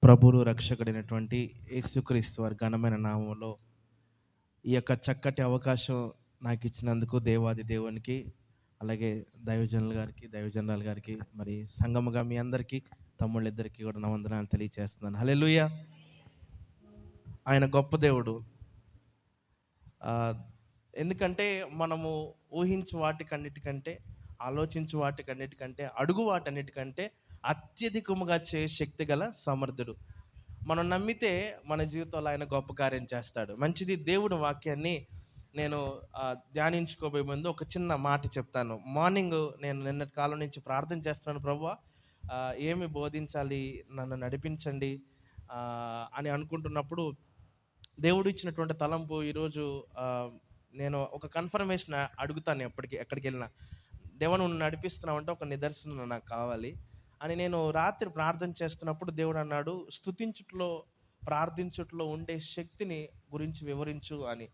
ప్రభువును రక్షకుడైనటువంటి యేసుక్రీస్తు వారి ఘనమైన నామంలో ఈ యొక్క చక్కటి అవకాశం నాకు ఇచ్చినందుకు దేవాది దేవునికి, అలాగే దైవజనురాలు గారికి, మరి సంగముగా మీ అందరికీ, తమ్ముళ్ళిద్దరికీ కూడా నా వందనాలు తెలియజేస్తున్నాను. హల్లెలూయా. ఆయన గొప్ప దేవుడు. ఎందుకంటే మనము ఊహించు వాటికన్నిటికంటే, ఆలోచించు వాటికన్నిటికంటే, అడుగు వాటన్నిటికంటే అత్యధికముగా శక్తి గల సమర్థుడు. మనం నమ్మితే మన జీవితంలో ఆయన గొప్ప కార్యం చేస్తాడు. మంచిది. దేవుని వాక్యాన్ని నేను ధ్యానించుకోబోయే ముందు ఒక చిన్న మాట చెప్తాను. మార్నింగ్ నేను నిన్నటి కాలం నుంచి ప్రార్థన చేస్తున్నాను, ప్రభువా ఏమి బోధించాలి, నన్ను నడిపించండి అని అనుకుంటున్నప్పుడు దేవుడు ఇచ్చినటువంటి తలంపు ఈరోజు నేను ఒక కన్ఫర్మేషన్ అడుగుతాను. ఎక్కడికి వెళ్ళినా, దేవా నువ్వు నడిపిస్తున్నావు అంటే ఒక నిదర్శనం నాకు కావాలి అని నేను రాత్రి ప్రార్థన చేస్తున్నప్పుడు దేవుడు అన్నాడు, స్తుతించుట్లో ప్రార్థించుట్లో ఉండే శక్తిని గురించి వివరించు అని.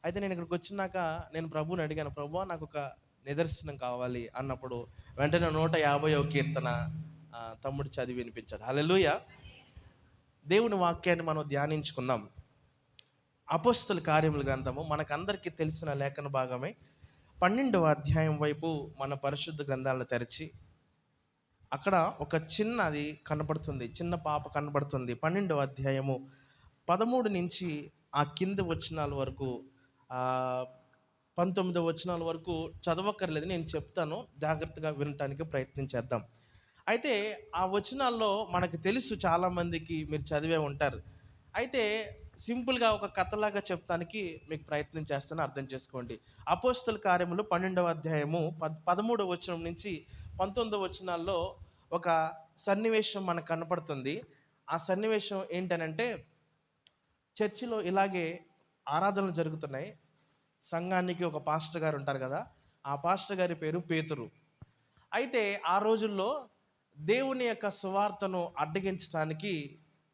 అయితే నేను ఇక్కడికి వచ్చినాక నేను ప్రభువుని అడిగాను, ప్రభువా నాకు ఒక నిదర్శనం కావాలి అన్నప్పుడు వెంటనే 150వ కీర్తన తమ్ముడు చదివి వినిపించాడు. హల్లెలూయా. దేవుని వాక్యాన్ని మనం ధ్యానించుకుందాం. అపోస్తల కార్యముల గ్రంథము మనకందరికీ తెలిసిన లేఖన భాగమే. 12వ అధ్యాయం వైపు మన పరిశుద్ధ గ్రంథాలను తెరిచి అక్కడ ఒక చిన్నది కనపడుతుంది, చిన్న పాప కనపడుతుంది. 12వ అధ్యాయము 13 నుంచి ఆ కింది వచనాల వరకు 19వ వచనాల వరకు చదవక్కర్లేదు, నేను చెప్తాను, జాగ్రత్తగా వినటానికి ప్రయత్నం చేద్దాం. అయితే ఆ వచనాల్లో మనకు తెలుసు, చాలామందికి మీరు చదివే ఉంటారు. అయితే సింపుల్గా ఒక కథలాగా చెప్తానికి మీకు ప్రయత్నం చేస్తాను, అర్థం చేసుకోండి. అపోస్తల కార్యములు 12వ అధ్యాయము 13వ వచనం నుంచి 19వ వచనాల్లో ఒక సన్నివేశం మనకు కనపడుతుంది. ఆ సన్నివేశం ఏంటనంటే, చర్చిలో ఇలాగే ఆరాధనలు జరుగుతున్నాయి. సంఘానికి ఒక పాస్టర్ గారు ఉంటారు కదా, ఆ పాస్టర్ గారి పేరు పేతురు. అయితే ఆ రోజుల్లో దేవుని యొక్క సువార్తను అడ్డగించడానికి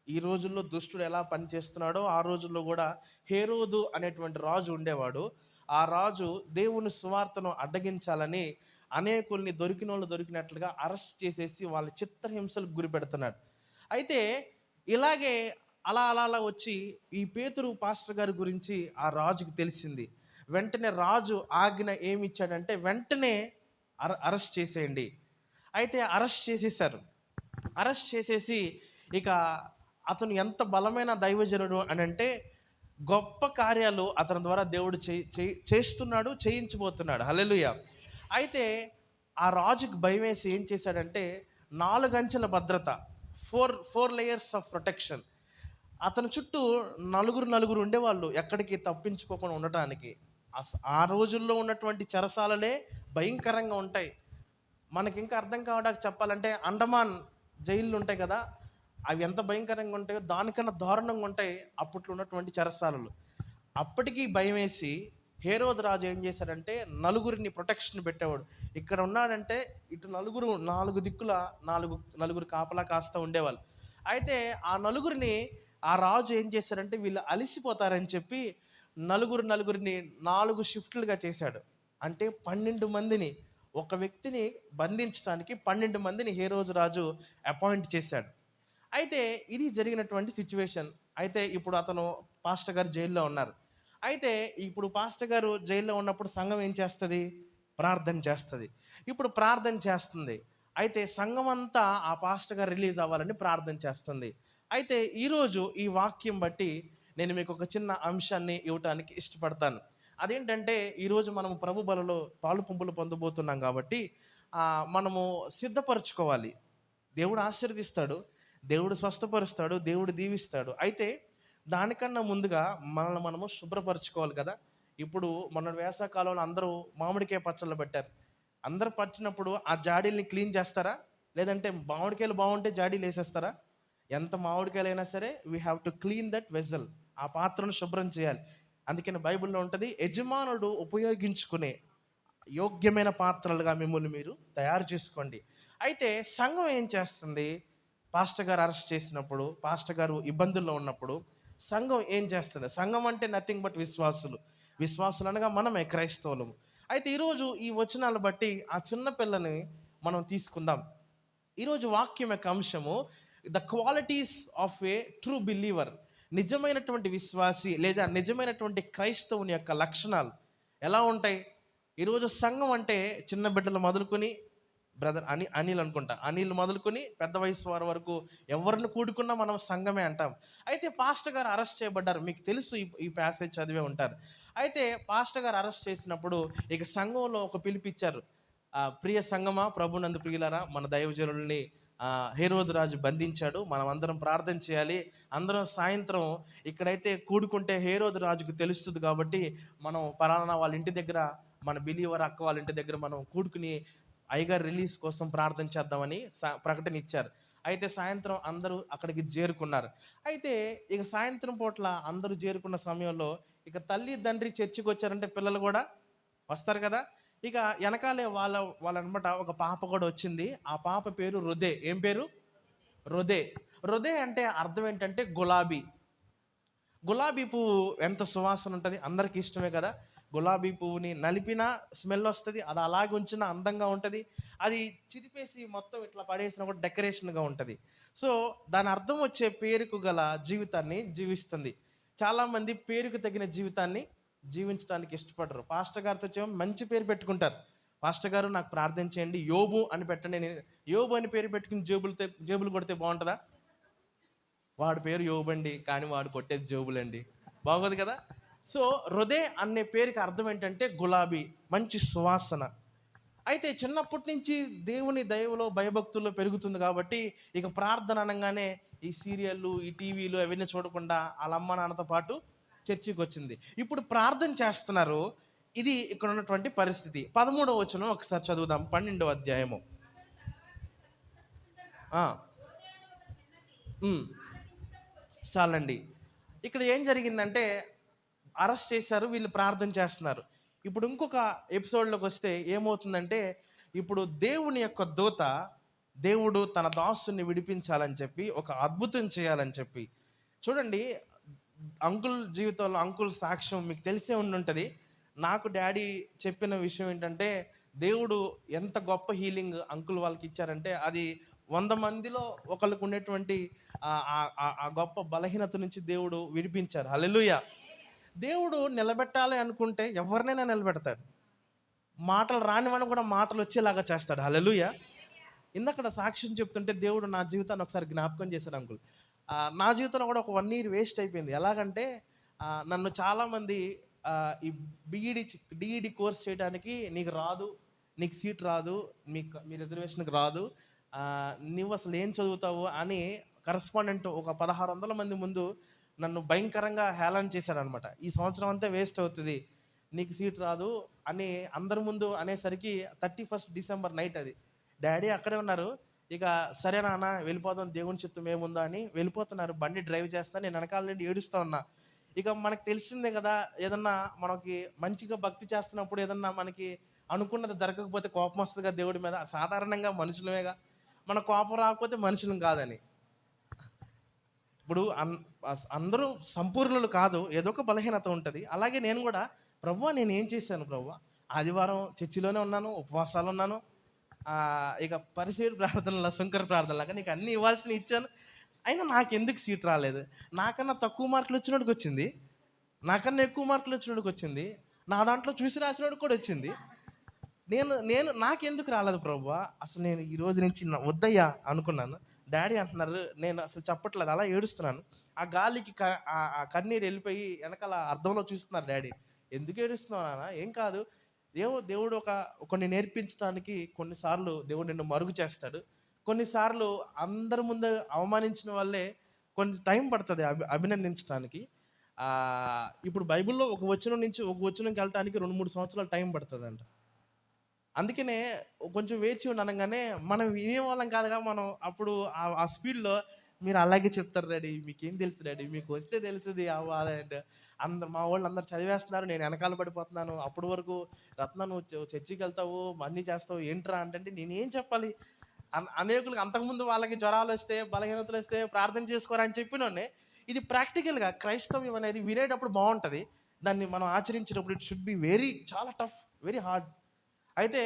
ఈ రోజుల్లో దుష్టుడు ఎలా పనిచేస్తున్నాడో ఆ రోజుల్లో కూడా హేరోదు అనేటువంటి రాజు ఉండేవాడు. ఆ రాజు దేవుని సువార్తను అడ్డగించాలని అనేకుల్ని దొరికినట్లుగా అరెస్ట్ చేసేసి వాళ్ళ చిత్రహింసలకు గురి పెడుతున్నాడు. అయితే ఇలాగే అలా వచ్చి ఈ పేతురు పాస్టర్ గారి గురించి ఆ రాజుకి తెలిసింది. వెంటనే రాజు ఆజ్ఞ ఏమి ఇచ్చాడంటే, వెంటనే అరెస్ట్ చేసేయండి. అయితే అరెస్ట్ చేసేసారు. అరెస్ట్ చేసేసి ఇక అతను ఎంత బలమైన దైవజనుడు అని అంటే, గొప్ప కార్యాలు అతని ద్వారా దేవుడు చేస్తున్నాడు, చేయించబోతున్నాడు. హల్లెలూయా. అయితే ఆ రాజుకి భయం వేసి ఏం చేశాడంటే, 4 అంచెల భద్రత, ఫోర్ లేయర్స్ ఆఫ్ ప్రొటెక్షన్. అతని చుట్టూ నలుగురు ఉండేవాళ్ళు, ఎక్కడికి తప్పించుకోకుండా ఉండటానికి. ఆ రోజుల్లో ఉన్నటువంటి చెరసాలలే భయంకరంగా ఉంటాయి. మనకి ఇంకా అర్థం కావడానికి చెప్పాలంటే, అండమాన్ జైళ్ళు ఉంటాయి కదా, అవి ఎంత భయంకరంగా ఉంటాయో దానికన్నా దారుణంగా ఉంటాయి అప్పట్లో ఉన్నటువంటి చెరసాలలు. అప్పటికీ భయం వేసి హేరోదు రాజు ఏం చేశాడంటే, నలుగురిని ప్రొటెక్షన్ పెట్టేవాడు. ఇక్కడ ఉన్నాడంటే ఇటు నాలుగు దిక్కుల నలుగురు కాపలా కాస్తా ఉండేవాళ్ళు. అయితే ఆ నలుగురిని ఆ రాజు ఏం చేశారంటే, వీళ్ళు అలిసిపోతారని చెప్పి నలుగురిని 4 షిఫ్ట్లుగా చేశాడు. అంటే 12 మందిని, ఒక వ్యక్తిని బంధించడానికి 12 మందిని హేరోదు రాజు అపాయింట్ చేశాడు. అయితే ఇది జరిగినటువంటి సిచ్యువేషన్. అయితే ఇప్పుడు అతను పాస్టర్ గారు జైల్లో ఉన్నారు. అయితే ఇప్పుడు పాస్టర్ గారు జైల్లో ఉన్నప్పుడు సంఘం ఏం చేస్తుంది? ప్రార్థన చేస్తుంది. ఇప్పుడు ప్రార్థన చేస్తుంది. అయితే సంఘం అంతా ఆ పాస్టర్ గారు రిలీజ్ అవ్వాలని ప్రార్థన చేస్తుంది. అయితే ఈరోజు ఈ వాక్యం బట్టి నేను మీకు ఒక చిన్న అంశాన్ని ఇవ్వటానికి ఇష్టపడతాను. అదేంటంటే, ఈరోజు మనము ప్రభు బలలో పాలు పంపులు పొందబోతున్నాం కాబట్టి మనము సిద్ధపరచుకోవాలి. దేవుడు ఆశీర్వదిస్తాడు, దేవుడు స్వస్థపరుస్తాడు, దేవుడు దీవిస్తాడు. అయితే దానికన్నా ముందుగా మనల్ని మనము శుభ్రపరచుకోవాలి కదా. ఇప్పుడు మన వేసవకాలంలో అందరూ మామిడికాయ పచ్చళ్ళు పెట్టారు. అందరూ పచ్చినప్పుడు ఆ జాడీల్ని క్లీన్ చేస్తారా? లేదంటే మామిడికాయలు బాగుంటే జాడీలు వేసేస్తారా? ఎంత మామిడికాయలైనా సరే we have to clean that vessel, ఆ పాత్రను శుభ్రం చేయాలి. అందుకని బైబిల్లో ఉంటుంది, యజమానుడు ఉపయోగించుకునే యోగ్యమైన పాత్రలుగా మిమ్మల్ని మీరు తయారు చేసుకోండి. అయితే సంఘం ఏం చేస్తుంది? పాస్టర్ గారు అరెస్ట్ చేసినప్పుడు, పాస్టర్ గారు ఇబ్బందుల్లో ఉన్నప్పుడు సంఘం ఏం చేస్తుంది? సంఘం అంటే నథింగ్ బట్ విశ్వాసులు అనగా మనమే, క్రైస్తవులము. అయితే ఈరోజు ఈ వచనాలు బట్టి ఆ చిన్న పిల్లని మనం తీసుకుందాం. ఈరోజు వాక్యం యొక్క అంశము, the qualities of A true believer. నిజమైనటువంటి విశ్వాసి లేదా నిజమైనటువంటి క్రైస్తవుని యొక్క లక్షణాలు ఎలా ఉంటాయి? ఈరోజు సంఘం అంటే చిన్న బిడ్డలు మొదలుకొని, బ్రదర్ అనిల్ అనుకుంటా, అనిల్ మొదలుకొని పెద్ద వయసు వారి వరకు ఎవరిని కూడుకున్నా మనం సంఘమే అంటాం. అయితే పాస్టర్ గారు అరెస్ట్ చేయబడ్డారు. మీకు తెలుసు, ఈ ప్యాసేజ్ చదివే ఉంటారు. అయితే పాస్టర్ గారు అరెస్ట్ చేసినప్పుడు ఇక సంఘంలో ఒక పిలిపిచ్చారు. ప్రియ సంఘమా, ప్రభునందు ప్రియులారా, మన దైవజనుల్ని హేరోదు రాజు బంధించాడు, మనం అందరం ప్రార్థన చేయాలి, అందరం సాయంత్రం ఇక్కడైతే కూడుకుంటే హేరోదు రాజుకు తెలుస్తుంది కాబట్టి మనం పలానా వాళ్ళ ఇంటి దగ్గర, మన బిలీవర్ అక్క వాళ్ళ ఇంటి దగ్గర మనం కూడుకుని అయ్యగారు రిలీజ్ కోసం ప్రార్థన చేద్దామని ప్రకటన ఇచ్చారు. అయితే సాయంత్రం అందరూ అక్కడికి చేరుకున్నారు. అయితే ఇక సాయంత్రం పూట్ల అందరూ చేరుకున్న సమయంలో ఇక తల్లి తండ్రి చర్చికి వచ్చారంటే పిల్లలు కూడా వస్తారు కదా. ఇక వెనకాలే వాళ్ళనమాట ఒక పాప కూడా వచ్చింది. ఆ పాప పేరు రొదే. ఏం పేరు? రొదే. రొదే అంటే అర్థం ఏంటంటే గులాబీ. గులాబీ పువ్వు ఎంత సువాసన ఉంటుంది, అందరికీ ఇష్టమే కదా. గులాబీ పువ్వుని నలిపినా స్మెల్ వస్తుంది, అది అలాగే ఉంచినా అందంగా ఉంటుంది, అది చిదిపేసి మొత్తం ఇట్లా పడేసినా కూడా డెకరేషన్గా ఉంటుంది. సో దాని అర్థం వచ్చే పేరుకు గల జీవితాన్ని జీవిస్తుంది. చాలామంది పేరుకు తగిన జీవితాన్ని జీవించడానికి ఇష్టపడరు. పాస్టర్ గారితో వచ్చేమో మంచి పేరు పెట్టుకుంటారు. పాస్టర్ గారు నాకు ప్రార్థన చేయండి, యోబు అని పెట్టండి. నేను యోబు అని పేరు పెట్టుకుని జేబులు కొడితే బాగుంటుందా? వాడి పేరు యోబండి, కానీ వాడు కొట్టేది జోబులండి, బాగోదు కదా. సో హృదే అనే పేరుకి అర్థం ఏంటంటే గులాబీ, మంచి సువాసన. అయితే చిన్నప్పటి నుంచి దేవుని దైవలో భయభక్తుల్లో పెరుగుతుంది కాబట్టి ఇక ప్రార్థన అనగానే ఈ సీరియళ్ళు, ఈ టీవీలు అవన్నీ చూడకుండా వాళ్ళ అమ్మ నాన్నతో పాటు చర్చికి వచ్చింది. ఇప్పుడు ప్రార్థన చేస్తున్నారు. ఇది ఇక్కడ ఉన్నటువంటి పరిస్థితి. 13వ వచనం ఒకసారి చదువుదాం, 12వ అధ్యాయము. చాలండి. ఇక్కడ ఏం జరిగిందంటే అరెస్ట్ చేశారు, వీళ్ళు ప్రార్థన చేస్తున్నారు. ఇప్పుడు ఇంకొక ఎపిసోడ్లోకి వస్తే ఏమవుతుందంటే, ఇప్పుడు దేవుని యొక్క దూత, దేవుడు తన దాసుని విడిపించాలని చెప్పి, ఒక అద్భుతం చేయాలని చెప్పి, చూడండి అంకుల్ జీవితంలో అంకుల్ సాక్ష్యం మీకు తెలిసే ఉండుంటుంది. నాకు డాడీ చెప్పిన విషయం ఏంటంటే, దేవుడు ఎంత గొప్ప హీలింగ్ అంకుల్ వాళ్ళకి ఇచ్చారంటే, అది 100 మందిలో ఒకళ్ళకు ఉండేటువంటి ఆ గొప్ప బలహీనత నుంచి దేవుడు విడిపించారు. హల్లెలూయా. దేవుడు నిలబెట్టాలి అనుకుంటే ఎవరినైనా నిలబెడతాడు. మాటలు రానివని కూడా మాటలు వచ్చేలాగా చేస్తాడు. హల్లెలూయా. ఇందాక సాక్ష్యం చెప్తుంటే దేవుడు నా జీవితాన్ని ఒకసారి జ్ఞాపకం చేశాడు అంకుల్. నా జీవితంలో కూడా ఒక 1 ఇయర్ వేస్ట్ అయిపోయింది. ఎలాగంటే నన్ను చాలామంది ఈ డిఈడి కోర్స్ చేయడానికి నీకు రాదు, నీకు సీట్ రాదు, మీ రిజర్వేషన్కి రాదు, నువ్వు అసలు ఏం చదువుతావు అని కరస్పాండెంట్ ఒక 1600 మంది ముందు నన్ను భయంకరంగా హేళన చేశాడనమాట. ఈ సంవత్సరం అంతా వేస్ట్ అవుతుంది, నీకు సీట్ రాదు అని అందరి ముందు అనేసరికి 31st డిసెంబర్ నైట్ అది. డాడీ అక్కడే ఉన్నారు. ఇక సరే నాన్న వెళ్ళిపోతాం, దేవుని చిత్తం ఏముందో అని వెళ్ళిపోతున్నారు. బండి డ్రైవ్ చేస్తా, నేను వెనకాల నుండి ఏడుస్తూ ఉన్నా. ఇక మనకు తెలిసిందే కదా, ఏదన్నా మనకి మంచిగా భక్తి చేస్తున్నప్పుడు ఏదన్నా మనకి అనుకున్నది జరగకపోతే కోపం వస్తుందిగా దేవుడి మీద. సాధారణంగా మనుషులమేగా, మన కోపం రాకపోతే మనుషులం కాదని. ఇప్పుడు అందరూ సంపూర్ణులు కాదు, ఏదో ఒక బలహీనత ఉంటుంది. అలాగే నేను కూడా, ప్రభువా నేను ఏం చేశాను ప్రభువా? ఆదివారం చర్చిలోనే ఉన్నాను, ఉపవాసాలు ఉన్నాను, ఇక పరిశీలి ప్రార్థనలా, శంకర ప్రార్థనలాగా నీకు అన్నీ ఇవ్వాల్సిన ఇచ్చాను, అయినా నాకెందుకు సీట్ రాలేదు? నాకన్నా తక్కువ మార్కులు వచ్చినోడికి వచ్చింది, నాకన్నా ఎక్కువ మార్కులు వచ్చినోడికి వచ్చింది, నా దాంట్లో చూసి రాసినోడికి కూడా వచ్చింది. నేను నాకెందుకు రాలేదు ప్రభువా? అసలు నేను ఈ రోజు నుంచి వద్దయ్యా అనుకున్నాను. డాడీ అంటున్నారు, నేను అసలు చెప్పట్లేదు, అలా ఏడుస్తున్నాను. ఆ గాలికి ఆ కన్నీరు వెళ్ళిపోయి వెనకాల అర్థంలో చూస్తున్నారు డాడీ. ఎందుకు ఏడుస్తున్నావు నాన్న? ఏం కాదు, దేవుడు కొన్ని నేర్పించడానికి కొన్నిసార్లు దేవుడు నిన్ను మరుగు చేస్తాడు. కొన్నిసార్లు అందరి ముందు అవమానించిన వాళ్ళే కొంచెం టైం పడుతుంది అభినందించడానికి. ఇప్పుడు బైబిల్లో ఒక వచనం నుంచి ఒక వచనంకి వెళ్ళటానికి 2-3 సంవత్సరాలు టైం పడుతుంది అంట. అందుకనే కొంచెం వేచి అనగానే మనం వినేవాళ్ళం కాదుగా. మనం అప్పుడు ఆ స్పీడ్లో మీరు అలాగే చెప్తారు డాడీ, మీకేం తెలుసు డాడీ, మీకు వస్తే తెలుస్తుంది ఆ బాధ అంటే. మా వాళ్ళు అందరు చదివేస్తున్నారు, నేను వెనకాల పడిపోతున్నాను. అప్పటి వరకు రత్న నువ్వు చర్చికి వెళ్తావు, అన్నీ చేస్తావు, ఏంట్రా అంటే నేనేం చెప్పాలి? అనేకులకు అంతకుముందు వాళ్ళకి జ్వరాలు వస్తే, బలహీనతలు వస్తే ప్రార్థన చేసుకోరా అని చెప్పినోనే. ఇది ప్రాక్టికల్గా క్రైస్తవ్యం అనేది వినేటప్పుడు బాగుంటుంది, దాన్ని మనం ఆచరించేటప్పుడు ఇట్ షుడ్ బి చాలా టఫ్, వెరీ హార్డ్. అయితే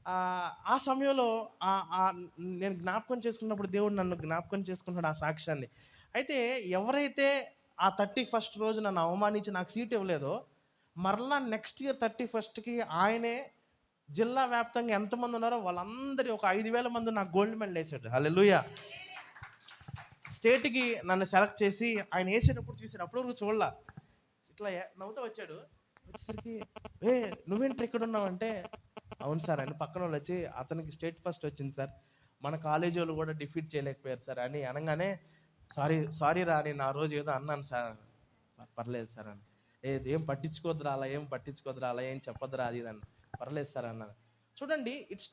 ఆ సమయంలో ఆహ్, ఆహ్, నేను జ్ఞాపకం చేసుకున్నప్పుడు దేవుడు నన్ను జ్ఞాపకం చేసుకుంటున్నాడు ఆ సాక్ష్యాన్ని. అయితే ఎవరైతే ఆ 31st రోజు నన్ను అవమానించి నాకు సీట్ ఇవ్వలేదో, మరలా నెక్స్ట్ ఇయర్ 31కి ఆయనే జిల్లా వ్యాప్తంగా ఎంతమంది ఉన్నారో వాళ్ళందరి ఒక 5,000 మంది నాకు గోల్డ్ మెడల్ ఏసాడు. హల్లెలూయా! స్టేట్‌కి నన్ను సెలెక్ట్ చేసి ఆయన ఏసేటప్పుడు చూసాను. అప్పటి వరకు చూడలా. ఇట్లా నవ్వుతూ వచ్చాడు. వచ్చేసరికి నువ్వేంట్రా ఇక్కడున్నావంటే, అవును సార్ అని పక్కనోళ్ళొచ్చి, అతనికి స్టేట్ ఫస్ట్ వచ్చింది సార్. మన కాలేజోళ్ళు కూడా డిఫీట్ చేయలేకపోయారు సార్ అని అనంగానే, సారీ రా నేను ఆ రోజు ఏదో అన్నాను సార్. పర్లేదు సార్ అని. ఏం పట్టించుకోవద్దురా అలా, ఏం పట్టించుకోవద్దురా అలా, ఏం చెప్పొద్దురా అది ఇది అని. పర్లేదు సార్ అన్నాను. చూడండి ఇట్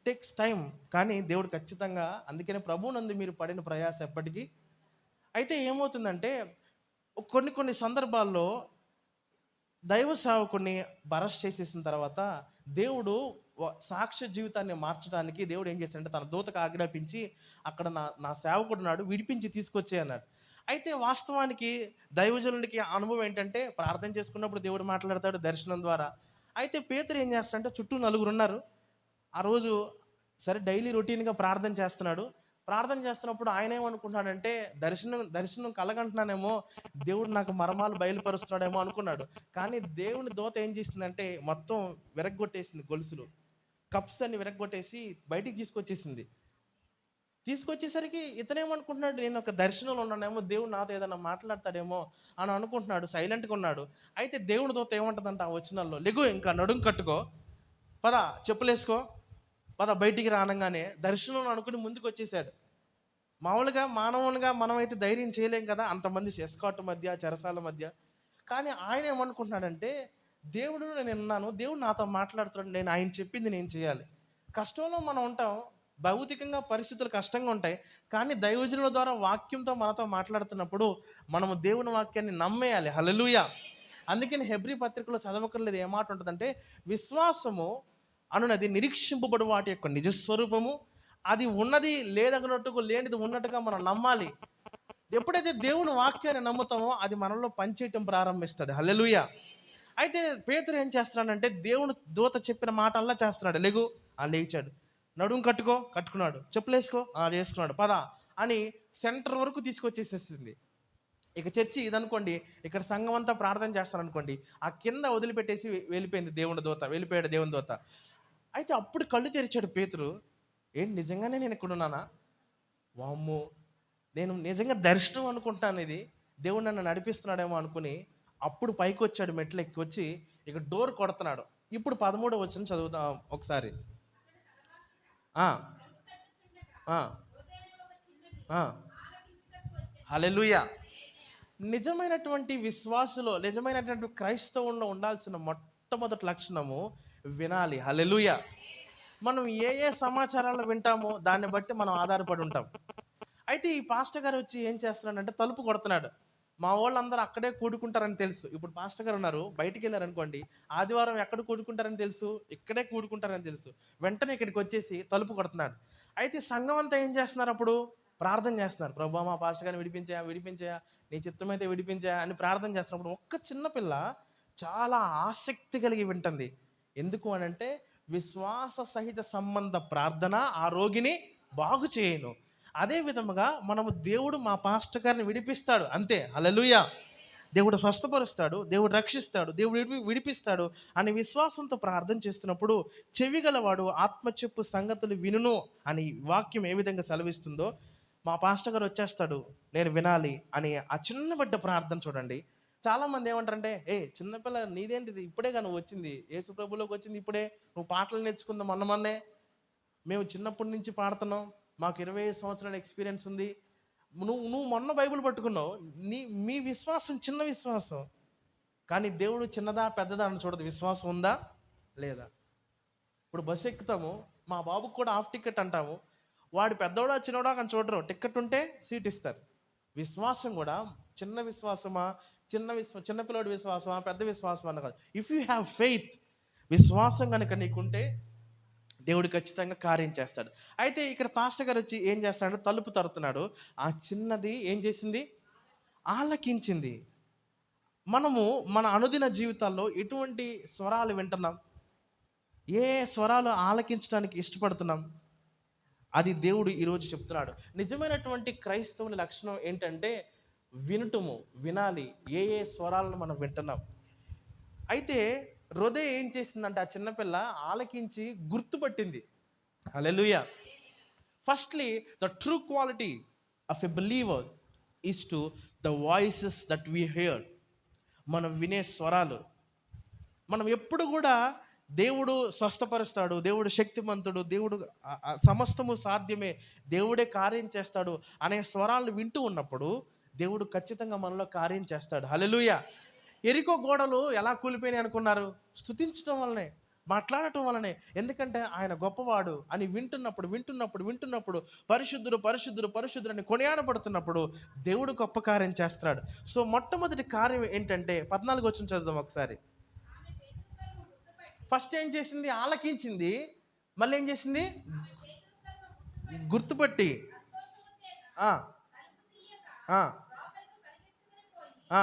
టేక్స్ టైమ్. కానీ దేవుడు ఖచ్చితంగా అందుకనే ప్రభువునందు మీరు పడిన ప్రయాస ఎప్పటికీ. అయితే ఏమవుతుందంటే కొన్ని కొన్ని సందర్భాల్లో దైవ సేవకుడిని అరెస్ట్ చేసేసిన తర్వాత దేవుడు సాక్ష్య జీవితాన్ని మార్చడానికి దేవుడు ఏం చేశాడంటే తన దూతకు ఆజ్ఞాపించి అక్కడ నా నా సేవకుడు నాడు విడిపించి తీసుకొచ్చే అన్నాడు. అయితే వాస్తవానికి దైవజనుడికి అనుభవం ఏంటంటే ప్రార్థన చేసుకున్నప్పుడు దేవుడు మాట్లాడతాడు దర్శనం ద్వారా. అయితే పేతురు ఏం చేస్తాడంటే చుట్టూ నలుగురు ఉన్నారు. ఆ రోజు సరే డైలీ రొటీన్‌గా ప్రార్థన చేస్తున్నాడు. ప్రార్థన చేస్తున్నప్పుడు ఆయన ఏమనుకుంటున్నాడంటే దర్శనం దర్శనం కలగంటున్నానేమో, దేవుడు నాకు మర్మాలు బయలుపరుస్తున్నాడేమో అనుకున్నాడు. కానీ దేవుని దూత ఏం చేసిందంటే మొత్తం విరగ్గొట్టేసింది గొలుసులు. కప్స్ అన్ని విరగ్గొట్టేసి బయటికి తీసుకొచ్చేసింది. తీసుకొచ్చేసరికి ఇతనేమనుకుంటున్నాడు నేను ఒక దర్శనంలో ఉన్నానేమో, దేవుడు నాతో ఏదైనా మాట్లాడతాడేమో అని అనుకుంటున్నాడు. సైలెంట్‌గా ఉన్నాడు. అయితే దేవుని దూత ఏమంటదంట ఆ వచనాల్లో, "లెగు ఇంకా నడుం కట్టుకో. పద చెప్పులేసుకో. పద బయటికి రా" అనంగానే దర్శనం అనుకుని ముందుకొచ్చేసాడు. మామూలుగా మానవునిగా మనమైతే ధైర్యం చేయలేం కదా! అంతమంది ఎస్కాట్ మధ్య, చెరసాల మధ్య. కానీ ఆయన ఏమనుకుంటున్నాడంటే, దేవుడు నేనున్నాను. దేవుడు నాతో మాట్లాడుతున్నాడు. నేను ఆయన చెప్పింది నేను చేయాలి. కష్టంలో మనం ఉంటాం. భౌతికంగా పరిస్థితులు కష్టంగా ఉంటాయి. కానీ దైవజనుల ద్వారా వాక్యంతో మనతో మాట్లాడుతున్నప్పుడు, మనము దేవుని వాక్యాన్ని నమ్మేయాలి. హల్లెలూయా! అందుకని హెబ్రీ పత్రికలో చదవక్కర్లేదు. ఏ మాట ఉంటదంటే, విశ్వాసము అనునది నిరీక్షింపబడు వాటి యొక్క నిజస్వరూపము. అది ఉన్నది లేదన్నట్టుగా, లేనిది ఉన్నట్టుగా మనం నమ్మాలి. ఎప్పుడైతే దేవుని వాక్యాన్ని నమ్ముతామో అది మనలో పనిచేయటం ప్రారంభిస్తుంది. హల్లెలూయా! అయితే పేతురు ఏం చేస్తున్నాడంటే దేవుని దూత చెప్పిన మాటల్లా చేస్తున్నాడు. లెగు, లేచాడు. నడుం కట్టుకో, కట్టుకున్నాడు. చెప్పులేసుకో, వేసుకున్నాడు. పద అని సెంటర్ వరకు తీసుకొచ్చేసేసింది. ఇక చర్చి ఇదనుకోండి, ఇక్కడ సంఘం అంతా ప్రార్థన చేస్తారనుకోండి, ఆ కింద వదిలిపెట్టేసి వెళ్ళిపోయింది దేవుని దూత, వెళ్ళిపోయాడు దేవుని దూత. అయితే అప్పుడు కళ్ళు తెరిచాడు పేతురు. ఏంటి నిజంగానే నేను ఇక్కడ ఉన్నానా? వామ్మో! నేను నిజంగా దర్శనం అనుకుంటాను ఇది. దేవుడు నన్ను నడిపిస్తున్నాడేమో అనుకుని, అప్పుడు పైకొచ్చాడు మెట్లెక్కి వచ్చి, ఇక డోర్ కొడుతున్నాడు. ఇప్పుడు 13వ వచనం చదువుదాం ఒకసారి. ఆ! ఆ! ఆ! హల్లెలూయా! నిజమైనటువంటి క్రైస్తవుల్లో ఉండాల్సిన మొట్టమొదటి లక్షణము వినాలి. హల్లెలూయా! మనం ఏ ఏ సమాచారాలు వింటామో దాన్ని బట్టి మనం ఆధారపడి ఉంటాం. అయితే ఈ పాస్టర్ గారు వచ్చి ఏం చేస్తున్నాడంటే తలుపు కొడుతున్నాడు. మా వాళ్ళందరూ అక్కడే కూడుకుంటారని తెలుసు. ఇప్పుడు పాస్టర్ గారు ఉన్నారు, బయటికెళ్లారనుకోండి, ఆదివారం ఎక్కడ కూడుకుంటారని తెలుసు, ఇక్కడే కూడుకుంటారని తెలుసు. వెంటనే ఇక్కడికి వచ్చేసి తలుపు కొడుతున్నాడు. అయితే సంఘం అంతా ఏం చేస్తున్నారు అప్పుడు? ప్రార్థన చేస్తున్నారు. ప్రభువా మా పాస్టర్ గారిని విడిపించా, విడిపించా, నీ చిత్తమైతే విడిపించా అని ప్రార్థన చేస్తున్నప్పుడు ఒక్క చిన్న పిల్ల చాలా ఆసక్తి కలిగి వింటుంది. ఎందుకు అనంటే విశ్వాస సహిత సంబంధ ప్రార్థన ఆ రోగిని బాగు చేయను. అదే విధముగా మనము దేవుడు మా పాస్టర్ గారిని విడిపిస్తాడు అంతే. హల్లెలూయా! దేవుడు స్వస్థపరుస్తాడు, దేవుడు రక్షిస్తాడు, దేవుడు విడిపిస్తాడు అని విశ్వాసంతో ప్రార్థన చేస్తున్నప్పుడు చెవి గలవాడు ఆత్మ చెప్పు సంగతులు వినును అని వాక్యం ఏ విధంగా సెలవిస్తుందో మా పాస్టర్ గారు వచ్చేస్తాడు, నేను వినాలి అని ఆ చిన్న బిడ్డ ప్రార్థన చూడండి. చాలామంది ఏమంటారంటే చిన్నపిల్ల నీదేంటిది ఇప్పుడేగా నువ్వు వచ్చింది, యేసు ప్రభులోకి వచ్చింది ఇప్పుడే, నువ్వు పాటలు నేర్చుకుందాం మొన్నే, మేము చిన్నప్పటి నుంచి పాడుతున్నాం, మాకు 25 సంవత్సరాల ఎక్స్పీరియన్స్ ఉంది. నువ్వు నువ్వు మొన్న బైబిల్ పట్టుకున్నావు. మీ విశ్వాసం చిన్న విశ్వాసం. కానీ దేవుడు చిన్నదా పెద్దదా అని చూడదు. విశ్వాసం ఉందా లేదా? ఇప్పుడు బస్సు ఎక్కుతాము, మా బాబుకు కూడా హాఫ్ టికెట్ అంటాము. వాడు పెద్దోడా చిన్నోడా అని చూడరు. టికెట్ ఉంటే సీట్ ఇస్తారు. విశ్వాసం కూడా చిన్న విశ్వాసమా, చిన్న పిల్లోడి విశ్వాసమా, పెద్ద విశ్వాసమా అన్న కాదు. ఇఫ్ యూ హ్యావ్ ఫెయిత్, విశ్వాసం కనుక నీకుంటే దేవుడు ఖచ్చితంగా కార్యం చేస్తాడు. అయితే ఇక్కడ పాస్టర్ గారు వచ్చి ఏం చేస్తాడంటే తలుపు తడుతున్నాడు. ఆ చిన్నది ఏం చేసింది? ఆలకించింది. మనము మన అనుదిన జీవితాల్లో ఎటువంటి స్వరాలు వింటున్నాం? ఏ స్వరాలు ఆలకించడానికి ఇష్టపడుతున్నాం? అది దేవుడు ఈరోజు చెప్తున్నాడు. నిజమైనటువంటి క్రైస్తవుని లక్షణం ఏంటంటే వినుటము, వినాలి. ఏ ఏ స్వరాలను మనం వింటున్నాం. అయితే హృదయ ఏం చేసిందంటే ఆ చిన్నపిల్ల ఆలకించి గుర్తుపట్టింది. Hallelujah! Firstly the true quality of a believer is to the voices that we hear. మనం వినే స్వరాలు. మనం ఎప్పుడు కూడా దేవుడు స్వస్థపరుస్తాడు, దేవుడు శక్తిమంతుడు, దేవుడు సమస్తము సాధ్యమే, దేవుడే కార్యం చేస్తాడు అనే స్వరాలను వింటూ ఉన్నప్పుడు దేవుడు ఖచ్చితంగా మనలో కార్యం చేస్తాడు. హల్లెలూయా! ఎరికో గోడలు ఎలా కూలిపోయినాయి అనుకున్నారు? స్తుతించడం వల్లనే, మాట్లాడటం వల్లనే. ఎందుకంటే ఆయన గొప్పవాడు అని వింటున్నప్పుడు పరిశుద్ధుడు పరిశుద్ధుడు పరిశుద్ధుడు అని కొనియాడబడుతున్నప్పుడు దేవుడు గొప్ప కార్యం చేస్తాడు. సో మొట్టమొదటి కార్యం ఏంటంటే 14 వచనం చదువుదాం ఒకసారి. ఫస్ట్ ఏం చేసింది? ఆలకించింది. మళ్ళీ ఏం చేసింది? గుర్తుపట్టి ఆ, ఆ, ఆ.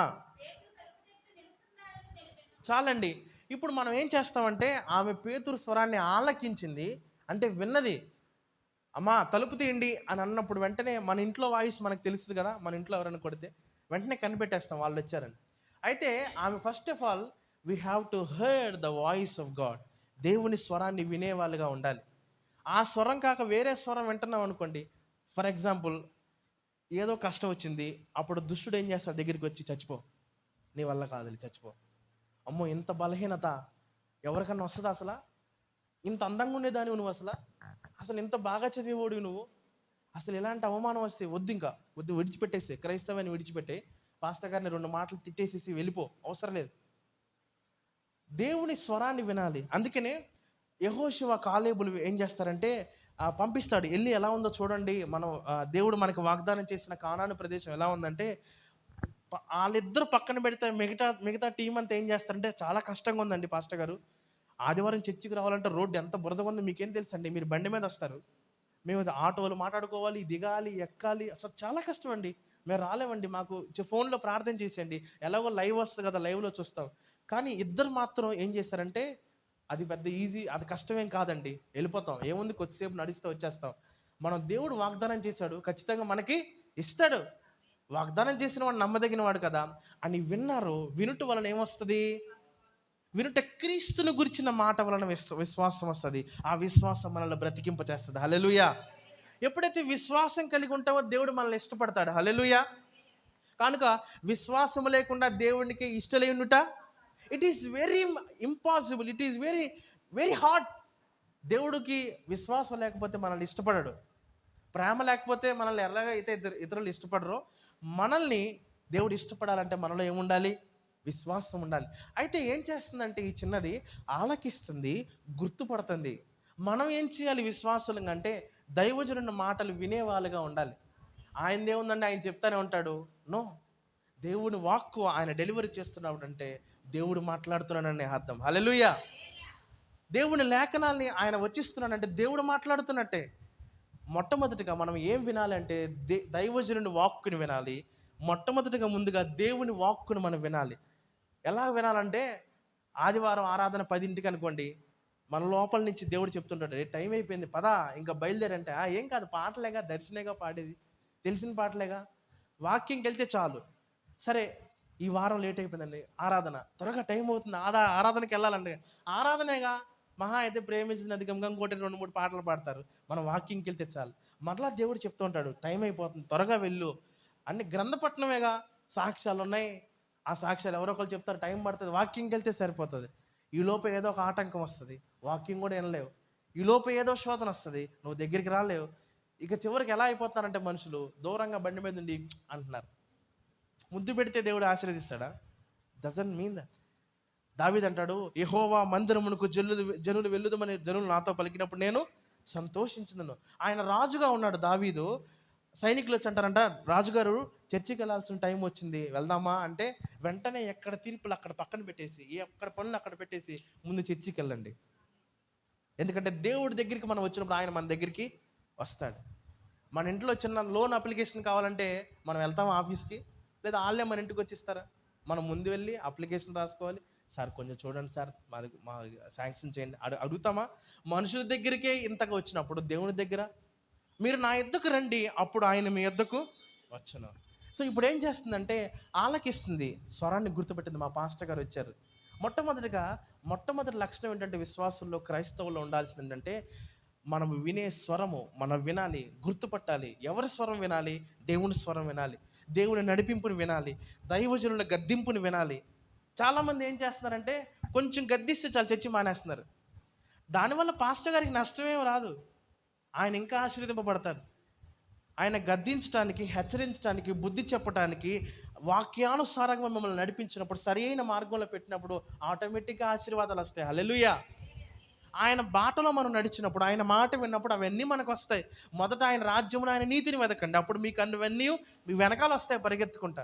చాలండి. ఇప్పుడు మనం ఏం చేస్తామంటే ఆమె పేతురు స్వరాన్ని ఆలకించింది అంటే విన్నది. అమ్మా తలుపు తీయండి అని అన్నప్పుడు వెంటనే మన ఇంట్లో వాయిస్ మనకు తెలుస్తుంది కదా. మన ఇంట్లో ఎవరైనా కొడితే వెంటనే కనిపెట్టేస్తాం వాళ్ళు వచ్చారని. అయితే ఆమె first of all we have to hear the voice of God. దేవుని స్వరాన్ని వినేవాళ్ళుగా ఉండాలి. ఆ స్వరం కాక వేరే స్వరం వింటున్నాం అనుకోండి. ఫర్ ఎగ్జాంపుల్ ఏదో కష్టం వచ్చింది, అప్పుడు దుష్టుడు ఏం చేస్తాడు? దగ్గరికి వచ్చి చచ్చిపో, నీ వల్ల కాదు, చచ్చిపో. అమ్మో ఇంత బలహీనత ఎవరికన్నా వస్తుందా అసలు? ఇంత అందంగా ఉండేదానివి నువ్వు, అసలు ఇంత బాగా చదివేవాడివి నువ్వు, అసలు ఎలాంటి అవమానం వస్తే వద్దు, ఇంకా వద్దు, విడిచిపెట్టేస్తే క్రైస్తవాన్ని విడిచిపెట్టే, పాస్టర్ గారిని 2 మాటలు తిట్టేసేసి వెళ్ళిపో, అవసరం లేదు. దేవుని స్వరాన్ని వినాలి. అందుకనే యెహోషువ కాలేబులు ఏం చేస్తారంటే పంపిస్తాడు, వెళ్ళి ఎలా ఉందో చూడండి, మనం దేవుడు మనకు వాగ్దానం చేసిన కానాను ప్రదేశం ఎలా ఉందంటే వాళ్ళిద్దరు పక్కన పెడితే మిగతా టీం అంతా ఏం చేస్తారంటే చాలా కష్టంగా ఉందండి పాస్టర్ గారు, ఆదివారం చర్చికి రావాలంటే రోడ్డు ఎంత బురదగా ఉందో మీకేం తెలుసు అండి, మీరు బండి మీద వస్తారు, మేము ఆటోలు మాట్లాడుకోవాలి, దిగాలి, ఎక్కాలి, అసలు చాలా కష్టం అండి, మేము రాలేమండి, మాకు ఫోన్లో ప్రార్థన చేసేయండి, ఎలాగో లైవ్ వస్తుంది కదా, లైవ్లో చూస్తాం. కానీ ఇద్దరు మాత్రం ఏం చేశారంటే అది పెద్ద ఈజీ, అది కష్టమేం కాదండి, వెళ్ళిపోతాం, ఏముంది కొద్దిసేపు నడిస్తే వచ్చేస్తాం. మనం దేవుడు వాగ్దానం చేశాడు, ఖచ్చితంగా మనకి ఇస్తాడు, వాగ్దానం చేసిన వాడు నమ్మదగిన వాడు కదా అని విన్నారు. వినుట వలన ఏమొస్తుంది? వినుట క్రీస్తును గురించిన మాట వలన విశ్వాసం వస్తుంది. ఆ విశ్వాసం మనల్ని బ్రతికింప చేస్తుంది. హల్లెలూయా! ఎప్పుడైతే విశ్వాసం కలిగి ఉంటావో దేవుడు మనల్ని ఇష్టపడతాడు. హల్లెలూయా! కనుక విశ్వాసం లేకుండా దేవునికి ఇష్టలేనుట it is very impossible, it is very very hard. దేవుడికి విశ్వాసం లేకపోతే మనల్ని ఇష్టపడడు. ప్రేమ లేకపోతే మనల్ని ఎలాగైతే ఇతరులు ఇష్టపడరో మనల్ని దేవుడు ఇష్టపడాలంటే మనలో ఏముండాలి? విశ్వాసం ఉండాలి. అయితే ఏం చేస్తుందంటే ఈ చిన్నది ఆలకిస్తుంది, గుర్తుపడుతుంది. మనం ఏం చేయాలి విశ్వాసులంగా అంటే దైవజనుని మాటలు వినేవాళ్ళుగా ఉండాలి. ఆయన ఏముందండి, ఆయన చెప్తానే ఉంటాడు. నో, దేవుని వాక్కు ఆయన డెలివరీ చేస్తున్నాడు అంటే దేవుడు మాట్లాడుతున్నాడని అర్థం. హల్లెలూయా! దేవుని లేఖనాల్ని ఆయన వచ్చిస్తున్నాడంటే దేవుడు మాట్లాడుతున్నట్టే. మొట్టమొదటిగా మనం ఏం వినాలంటే దైవజనుని వాక్కుని వినాలి. మొట్టమొదటిగా ముందుగా దేవుని వాక్కును మనం వినాలి. ఎలా వినాలంటే ఆదివారం ఆరాధన 10ంటికి అనుకోండి, మన లోపల నుంచి దేవుడు చెప్తుంటాడు, టైం అయిపోయింది పదా ఇంకా బయలుదేరంటే, ఏం కాదు, పాటలేగా, దర్శనేగా పాడేది, తెలిసిన పాటలేగా, వాక్యంకి వెళ్తే చాలు. సరే ఈ వారం లేట్ అయిపోయిందండి, ఆరాధన త్వరగా టైం అవుతుంది, ఆరాధనకి వెళ్ళాలండి, ఆరాధనేగా, మహా అయితే ప్రేమించినది గంగంకోటి 2-3 పాటలు పాడతారు, మనం వాక్యంకి వెళ్తే చాలు. మరలా దేవుడు చెప్తూ ఉంటాడు, టైం అయిపోతుంది త్వరగా వెళ్ళు. అన్ని గ్రంథపట్నమేగా, సాక్ష్యాలు ఉన్నాయి, ఆ సాక్ష్యాలు ఎవరో ఒకరు చెప్తారు, టైం పడుతుంది, వాక్యంకి వెళ్తే సరిపోతుంది. ఈ లోపు ఏదో ఒక ఆటంకం వస్తుంది, వాక్యం కూడా వినలేవు. ఈ లోపు ఏదో శోధన వస్తుంది, నువ్వు దగ్గరికి రాలేవు. ఇక చివరికి ఎలా అయిపోతున్నారంటే మనుషులు దూరంగా బండి మీద ఉండి అంటున్నారు. ముద్దు పెడితే దేవుడు ఆశీర్వదిస్తాడా? Doesn't mean that. దావీదు అంటాడు, యెహోవా మందిరమునకు జనులు వెళ్ళుదమని జనులు నాతో పలికినప్పుడు నేను సంతోషించుదును. ఆయన రాజుగా ఉన్నాడు దావీదు. సైనికులు వచ్చి అంటారంట, రాజుగారు చర్చికి వెళ్ళాల్సిన టైం వచ్చింది, వెళ్దామా అంటే వెంటనే ఎక్కడ తీర్పులు అక్కడ పక్కన పెట్టేసి, ఎక్కడ పనులు అక్కడ పెట్టేసి ముందు చర్చికి వెళ్ళండి. ఎందుకంటే దేవుడి దగ్గరికి మనం వచ్చినప్పుడు ఆయన మన దగ్గరికి వస్తాడు. మన ఇంట్లో చిన్న లోన్ అప్లికేషన్ కావాలంటే మనం వెళ్తాం ఆఫీస్కి, లేదా వాళ్ళే మన ఇంటికి వచ్చి ఇస్తారా? మనం ముందు వెళ్ళి అప్లికేషన్ రాసుకోవాలి, సార్ కొంచెం చూడండి సార్, మా శాంక్షన్ చేయండి అడుగుతామా? మనుషుల దగ్గరికే ఇంతగా వచ్చినప్పుడు దేవుని దగ్గర మీరు నా యొద్దకు రండి, అప్పుడు ఆయన మీ యొద్దకు వచ్చును. సో ఇప్పుడు ఏం చేస్తుందంటే ఆలకిస్తుంది, స్వరాన్ని గుర్తుపెట్టింది. మా పాస్టర్ గారు వచ్చారు. మొట్టమొదటి లక్షణం ఏంటంటే విశ్వాసుల్లో, క్రైస్తవుల్లో ఉండాల్సింది ఏంటంటే మనం వినే స్వరము మనం వినాలి, గుర్తుపట్టాలి. ఎవరి స్వరం వినాలి? దేవుని స్వరం వినాలి, దేవుని నడిపింపుని వినాలి, దైవజనుల గద్దింపుని వినాలి. చాలామంది ఏం చేస్తున్నారంటే కొంచెం గద్దిస్తే చాలు చర్చి మానేస్తున్నారు. దానివల్ల పాస్టర్ గారికి నష్టమేం రాదు, ఆయన ఇంకా ఆశీర్వదింపబడతాడు. ఆయన గద్దించడానికి, హెచ్చరించడానికి, బుద్ధి చెప్పడానికి, వాక్యానుసారంగా మిమ్మల్ని నడిపించినప్పుడు, సరైన మార్గంలో పెట్టినప్పుడు ఆటోమేటిక్గా ఆశీర్వాదాలు వస్తాయి. హల్లెలూయా. ఆయన బాటలో మనం నడిచినప్పుడు, ఆయన మాట విన్నప్పుడు అవన్నీ మనకు వస్తాయి. మొదట ఆయన రాజ్యమును, ఆయన నీతిని వెతకండి, అప్పుడు మీకు అన్నవన్నీ మీ వెనకాల వస్తాయి పరిగెత్తుకుంటా.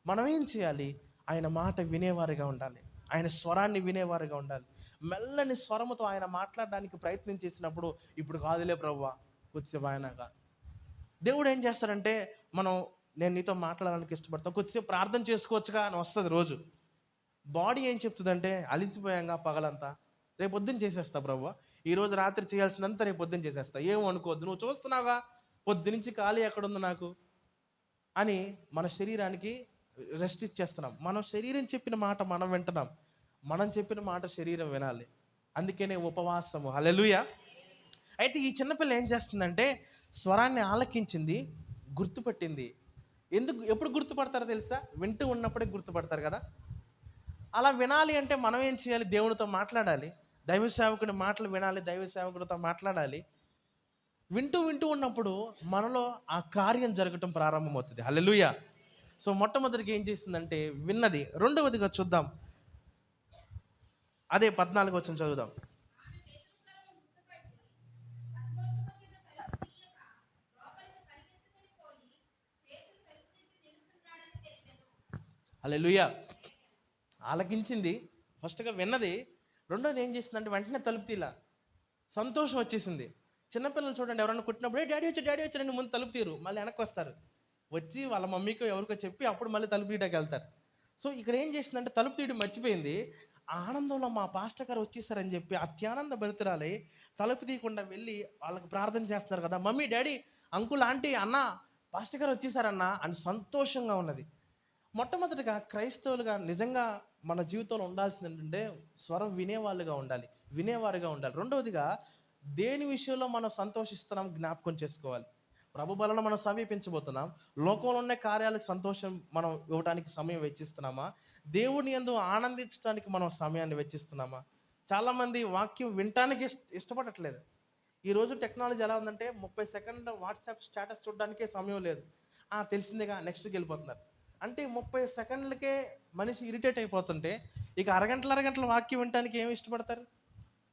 మనం ఏం చేయాలి? ఆయన మాట వినేవారుగా ఉండాలి, ఆయన స్వరాన్ని వినేవారుగా ఉండాలి. మెల్లని స్వరముతో ఆయన మాట్లాడడానికి ప్రయత్నం చేసినప్పుడు, ఇప్పుడు కాదులే ప్రభువా, కొద్దిసేపు ఆయనగా దేవుడు ఏం చేస్తాడంటే నేను నీతో మాట్లాడడానికి ఇష్టపడతాను, కొద్దిసేపు ప్రార్థన చేసుకోవచ్చుగా అని వస్తుంది రోజు. బాడీ ఏం చెప్తుందంటే అలిసిపోయాంగా పగలంతా, రేపు పొద్దున్న చేసేస్తా ప్రభువా, ఈరోజు రాత్రి చేయాల్సిందంతా రేపు పొద్దున్న చేసేస్తా, ఏమో అనుకోవద్దు, నువ్వు చూస్తున్నావుగా పొద్దునుంచి ఖాళీ ఎక్కడుంది నాకు అని మన శరీరానికి రెస్ట్ ఇచ్చేస్తున్నాం. మనం శరీరం చెప్పిన మాట మనం వింటున్నాం, మనం చెప్పిన మాట శరీరం వినాలి. అందుకనే ఉపవాసము. హల్లెలూయా. అయితే ఈ చిన్నపిల్ల ఏం చేస్తుందంటే స్వరాన్ని ఆలకించింది, గుర్తుపట్టింది. ఎప్పుడు గుర్తుపడతారో తెలుసా? వింటూ ఉన్నప్పుడే గుర్తుపడతారు కదా. అలా వినాలి అంటే మనం ఏం చేయాలి? దేవునితో మాట్లాడాలి, దైవ సేవకుని మాటలు వినాలి, దైవ సేవకుడితో మాట్లాడాలి. వింటూ ఉన్నప్పుడు మనలో ఆ కార్యం జరగటం ప్రారంభమవుతుంది. హల్లెలూయా. సో మొట్టమొదటిగా ఏం చేసిందంటే విన్నది. రెండవదిగా చూద్దాం, అదే 14 వచనం చదువుదాం. హల్లెలూయా. ఆలకించింది, ఫస్ట్గా విన్నది. రెండోది ఏం చేసిందంటే వెంటనే తలుపు తీలా, సంతోషం వచ్చేసింది. చిన్నపిల్లలు చూడండి, ఎవరన్నా కుట్టినప్పుడు డాడీ వచ్చారని ముందు తలుపు తీరు, మళ్ళీ వెనక్కి వస్తారు, వచ్చి వాళ్ళ మమ్మీకో ఎవరికో చెప్పి అప్పుడు మళ్ళీ తలుపు తీయడానికి వెళ్తారు. సో ఇక్కడ ఏం చేసిందంటే తలుపు తీయడం మర్చిపోయింది. ఆనందంలో మా పాస్టర్ గారు వచ్చేసారని చెప్పి అత్యానంద భరితురాలై తలుపు తీయకుండా వెళ్ళి వాళ్ళకి ప్రార్థన చేస్తున్నారు కదా, మమ్మీ, డాడీ, అంకుల్, ఆంటీ, అన్న, పాస్టర్ గారు వచ్చేసారన్నా అని సంతోషంగా ఉన్నది. మొట్టమొదటిగా క్రైస్తవులుగా నిజంగా మన జీవితంలో ఉండాల్సింది ఏంటంటే స్వరం వినేవారుగా ఉండాలి. రెండవదిగా దేని విషయంలో మనం సంతోషిస్తున్నాం జ్ఞాపకం చేసుకోవాలి. ప్రభు బలను మనం సమీపించబోతున్నాం, లోకంలో ఉన్న కార్యాలకు సంతోషం మనం ఇవ్వడానికి సమయం వెచ్చిస్తున్నామా? దేవుని యందు ఆనందించడానికి మనం సమయాన్ని వెచ్చిస్తున్నామా? చాలామంది వాక్యం వినటానికి ఇష్టపడట్లేదు. ఈరోజు టెక్నాలజీ ఎలా ఉందంటే 30 సెకండ్ల వాట్సాప్ స్టేటస్ చూడడానికే సమయం లేదు. తెలిసిందేగా నెక్స్ట్కి వెళ్ళిపోతున్నారు. అంటే 30 సెకండ్లకే మనిషి ఇరిటేట్ అయిపోతుంటే ఇక అరగంటల వాక్యం వినటానికి ఏమి ఇష్టపడతారు?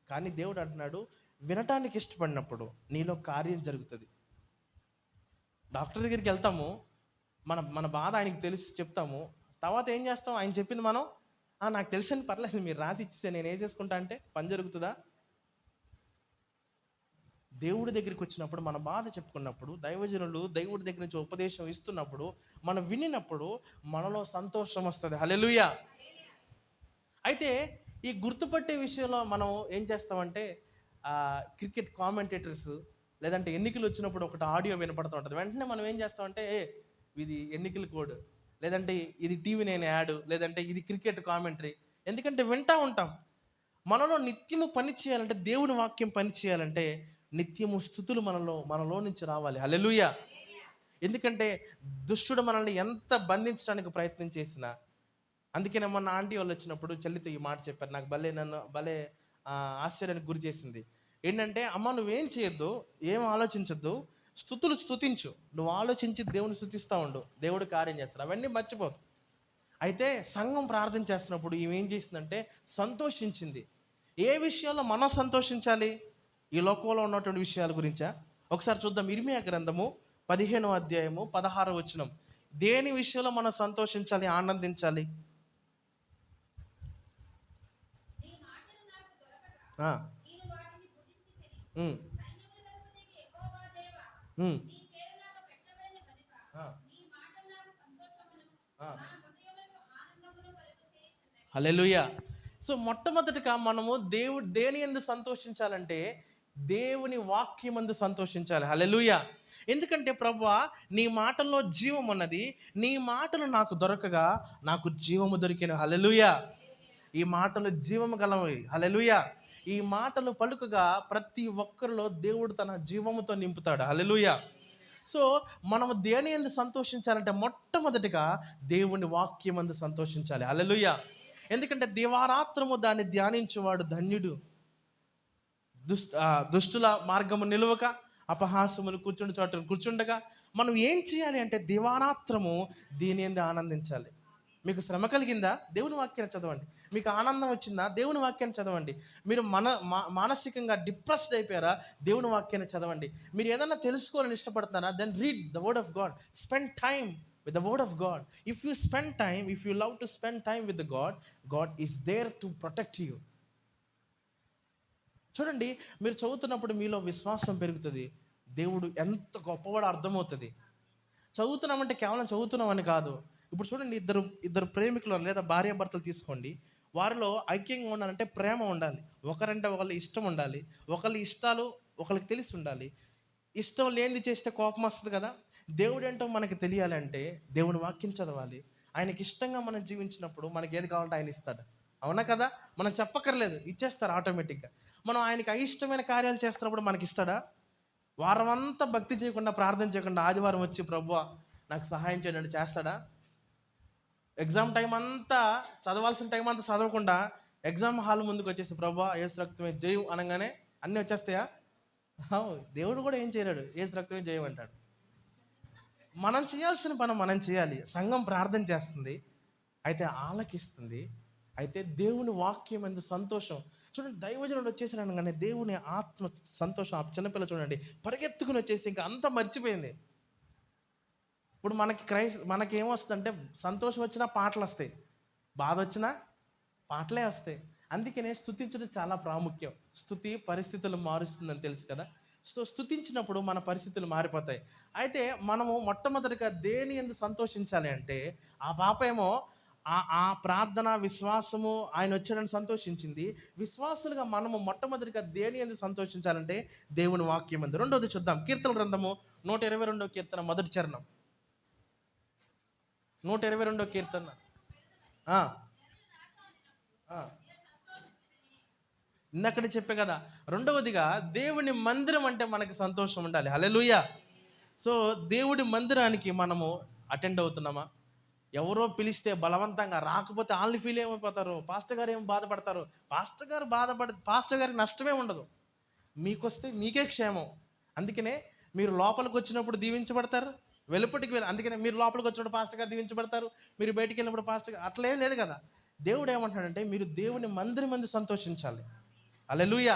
కానీ దేవుడు అంటున్నాడు, వినటానికి ఇష్టపడినప్పుడు నీలో కార్యం జరుగుతుంది. డాక్టర్ దగ్గరికి వెళ్తాము, మన బాధ ఆయనకి తెలిసి చెప్తాము, తర్వాత ఏం చేస్తాం? ఆయన చెప్పింది మనం నాకు తెలిసని పర్లేదు, మీరు రాసి ఇచ్చేస్తే నేను వేసేసుకుంటా అంటే పని జరుగుతుందా? దేవుడి దగ్గరికి వచ్చినప్పుడు మన బాధ చెప్పుకున్నప్పుడు, దైవజనులు దేవుడి దగ్గర నుంచి ఉపదేశం ఇస్తున్నప్పుడు, మనం వినినప్పుడు మనలో సంతోషం వస్తుంది. హల్లెలూయా. అయితే ఈ గుర్తుపట్టే విషయంలో మనం ఏం చేస్తామంటే క్రికెట్ కామెంటేటర్స్ లేదంటే ఎన్నికలు వచ్చినప్పుడు ఒకటి ఆడియో వినపడుతూ ఉంటుంది. వెంటనే మనం ఏం చేస్తామంటే ఇది ఎన్నికల కోడ్, లేదంటే ఇది టీవీ నేను యాడ్, లేదంటే ఇది క్రికెట్ కామెంటరీ. ఎందుకంటే వింటూ ఉంటాం. మనలో నిత్యము పని చేయాలంటే, దేవుని వాక్యం పని చేయాలంటే నిత్యము స్తుతులు మనలో నుంచి రావాలి. హల్లెలూయా. ఎందుకంటే దుష్టుడు మనల్ని ఎంత బంధించడానికి ప్రయత్నం చేసినా, అందుకనే మొన్న ఆంటీ వాళ్ళు వచ్చినప్పుడు చెల్లితో ఈ మాట చెప్పారు, నాకు నన్ను భలే ఆశ్చర్యానికి గురి చేసింది. ఏంటంటే, అమ్మ నువ్వేం చేయొద్దు, ఏం ఆలోచించొద్దు, స్తుతులు స్తుతించు, నువ్వు ఆలోచించి దేవుని స్తుతిస్తూ ఉండు, దేవుడు కార్యం చేస్తాడు, అవన్నీ మర్చిపోదు. అయితే సంఘం ప్రార్థన చేస్తున్నప్పుడు ఏం చేసిందంటే సంతోషించింది. ఏ విషయంలో మనం సంతోషించాలి? ఈ లోకంలో ఉన్నటువంటి విషయాల గురించా? ఒకసారి చూద్దాం. ఇర్మియా గ్రంథము 15వ అధ్యాయము 16వ వచనం. దేని విషయంలో మనం సంతోషించాలి, ఆనందించాలి? హల్లెలూయా. సో మొట్టమొదటిగా మనము దేని యందు సంతోషించాలంటే దేవుని వాక్యమందు సంతోషించాలి. హల్లెలూయా. ఎందుకంటే ప్రభువా, నీ మాటల్లో జీవం ఉన్నది, నీ మాటలు నాకు దొరకగా నాకు జీవము దొరికెను. హల్లెలూయా. ఈ మాటలు జీవము గలవి. హల్లెలూయా. ఈ మాటలు పలుకగా ప్రతి ఒక్కరిలో దేవుడు తన జీవముతో నింపుతాడు. హల్లెలూయా. సో మనము దేని యందు సంతోషించాలంటే మొట్టమొదటిగా దేవుని వాక్యమందు సంతోషించాలి. హల్లెలూయా. ఎందుకంటే దివారాత్రము దాన్ని ధ్యానించువాడు ధన్యుడు. దుష్టుల మార్గము నిలువక అపహాసములు కూర్చుండి చోట కూర్చుండగా మనం ఏం చేయాలి అంటే దివారాత్రము దీని యందు ఆనందించాలి. మీకు శ్రమ కలిగిందా? దేవుని వాక్యాన్ని చదవండి. మీకు ఆనందం వచ్చిందా? దేవుని వాక్యాన్ని చదవండి. మీరు మానసికంగా డిప్రెస్డ్ అయిపోయారా? దేవుని వాక్యాన్ని చదవండి. మీరు ఏదైనా తెలుసుకోవాలని ఇష్టపడుతున్నారా? Then read the word of God. Spend time with the word of God. If you spend time, if you love to spend time with the God, God is there to protect you. చూడండి, మీరు చదువుతున్నప్పుడు మీలో విశ్వాసం పెరుగుతుంది. దేవుడు ఎంత గొప్పవాడో అర్థమవుతుంది. చదువుతున్నామంటే కేవలం చదువుతున్నామని కాదు. ఇప్పుడు చూడండి, ఇద్దరు ప్రేమికులు లేదా భార్యాభర్తలు తీసుకోండి. వారిలో ఐక్యంగా ఉండాలంటే ప్రేమ ఉండాలి. ఒకరంటే ఒకళ్ళ ఇష్టం ఉండాలి. ఒకళ్ళ ఇష్టాలు ఒకళ్ళకి తెలిసి ఉండాలి. ఇష్టం లేనిది చేస్తే కోపం వస్తుంది కదా. దేవుడు ఏంటో మనకి తెలియాలంటే దేవుని వాక్యం చదవాలి. ఆయనకి ఇష్టంగా మనం జీవించినప్పుడు మనకి ఏది కావాలంటే ఆయన ఇస్తాడు. అవునా కదా? మనం చెప్పక్కర్లేదు, ఇచ్చేస్తారు ఆటోమేటిక్గా. మనం ఆయనకి అయిష్టమైన కార్యాలు చేస్తున్నప్పుడు మనకి ఇస్తాడా? వారం అంతా భక్తి చేయకుండా, ప్రార్థన చేయకుండా ఆదివారం వచ్చి ప్రభువా నాకు సహాయం చేయండి అంటే చేస్తాడా? ఎగ్జామ్ టైం అంతా చదవాల్సిన టైం అంతా చదవకుండా ఎగ్జామ్ హాల్ ముందుకు వచ్చేసి ప్రభువా యేసు రక్తమే జయం అనగానే అన్నీ వచ్చేస్తాయా? దేవుడు కూడా ఏం చేయలేడు, యేసు రక్తమే జయం అంటాడు. మనం చేయాల్సిన పని మనం చేయాలి. సంఘం ప్రార్థన చేస్తుంది, అయితే ఆలకిస్తుంది, అయితే దేవుని వాక్యం ఎందు సంతోషం. చూడండి, దైవజనుడు వచ్చేసి అనగానే దేవుని ఆత్మ సంతోషం. ఆ చిన్నపిల్ల చూడండి పరిగెత్తుకుని వచ్చేసి ఇంకా అంతా మర్చిపోయింది. ఇప్పుడు మనకి ఏమొస్తుందంటే సంతోషం వచ్చినా పాటలు వస్తాయి, బాధ వచ్చినా పాటలే వస్తాయి. అందుకనే స్తుతించడం చాలా ప్రాముఖ్యం. స్తుతి పరిస్థితులు మారుస్తుందని తెలుసు కదా. సో స్తుతించినప్పుడు మన పరిస్థితులు మారిపోతాయి. అయితే మనము మొట్టమొదటిగా దేని యందు సంతోషించాలి అంటే, ఆ పాప ఏమో ఆ ప్రార్థన విశ్వాసము ఆయన వచ్చాడని సంతోషించింది. విశ్వాసులుగా మనము మొట్టమొదటిగా దేని యందు సంతోషించాలంటే దేవుని వాక్యం యందు. రెండోది చూద్దాం, కీర్తన గ్రంథము 122 కీర్తన మొదటి చరణం. 122 కీర్తన. ఇందాకనే చెప్పే కదా. రెండవదిగా దేవుని మందిరం అంటే మనకి సంతోషం ఉండాలి. హల్లెలూయా. సో దేవుడి మందిరానికి మనము అటెండ్ అవుతున్నామా? ఎవరో పిలిస్తే బలవంతంగా రాకపోతే వాళ్ళని ఫీల్ ఏమైపోతారు, పాస్టర్ గారు ఏమో బాధపడతారు. పాస్టర్ గారికి నష్టమే ఉండదు, మీకొస్తే మీకే క్షేమం. అందుకనే మీరు లోపలికి వచ్చినప్పుడు దీవించబడతారు, అందుకనే మీరు లోపలికి వచ్చినప్పుడు పాస్టర్ గారు దీవించబడతారు, మీరు బయటికి వెళ్ళినప్పుడు పాస్టర్ గారు. అట్లేం లేదు కదా. దేవుడు ఏమంటాడంటే మీరు దేవుని మందిరం మంది సంతోషించాలి. హల్లెలూయా.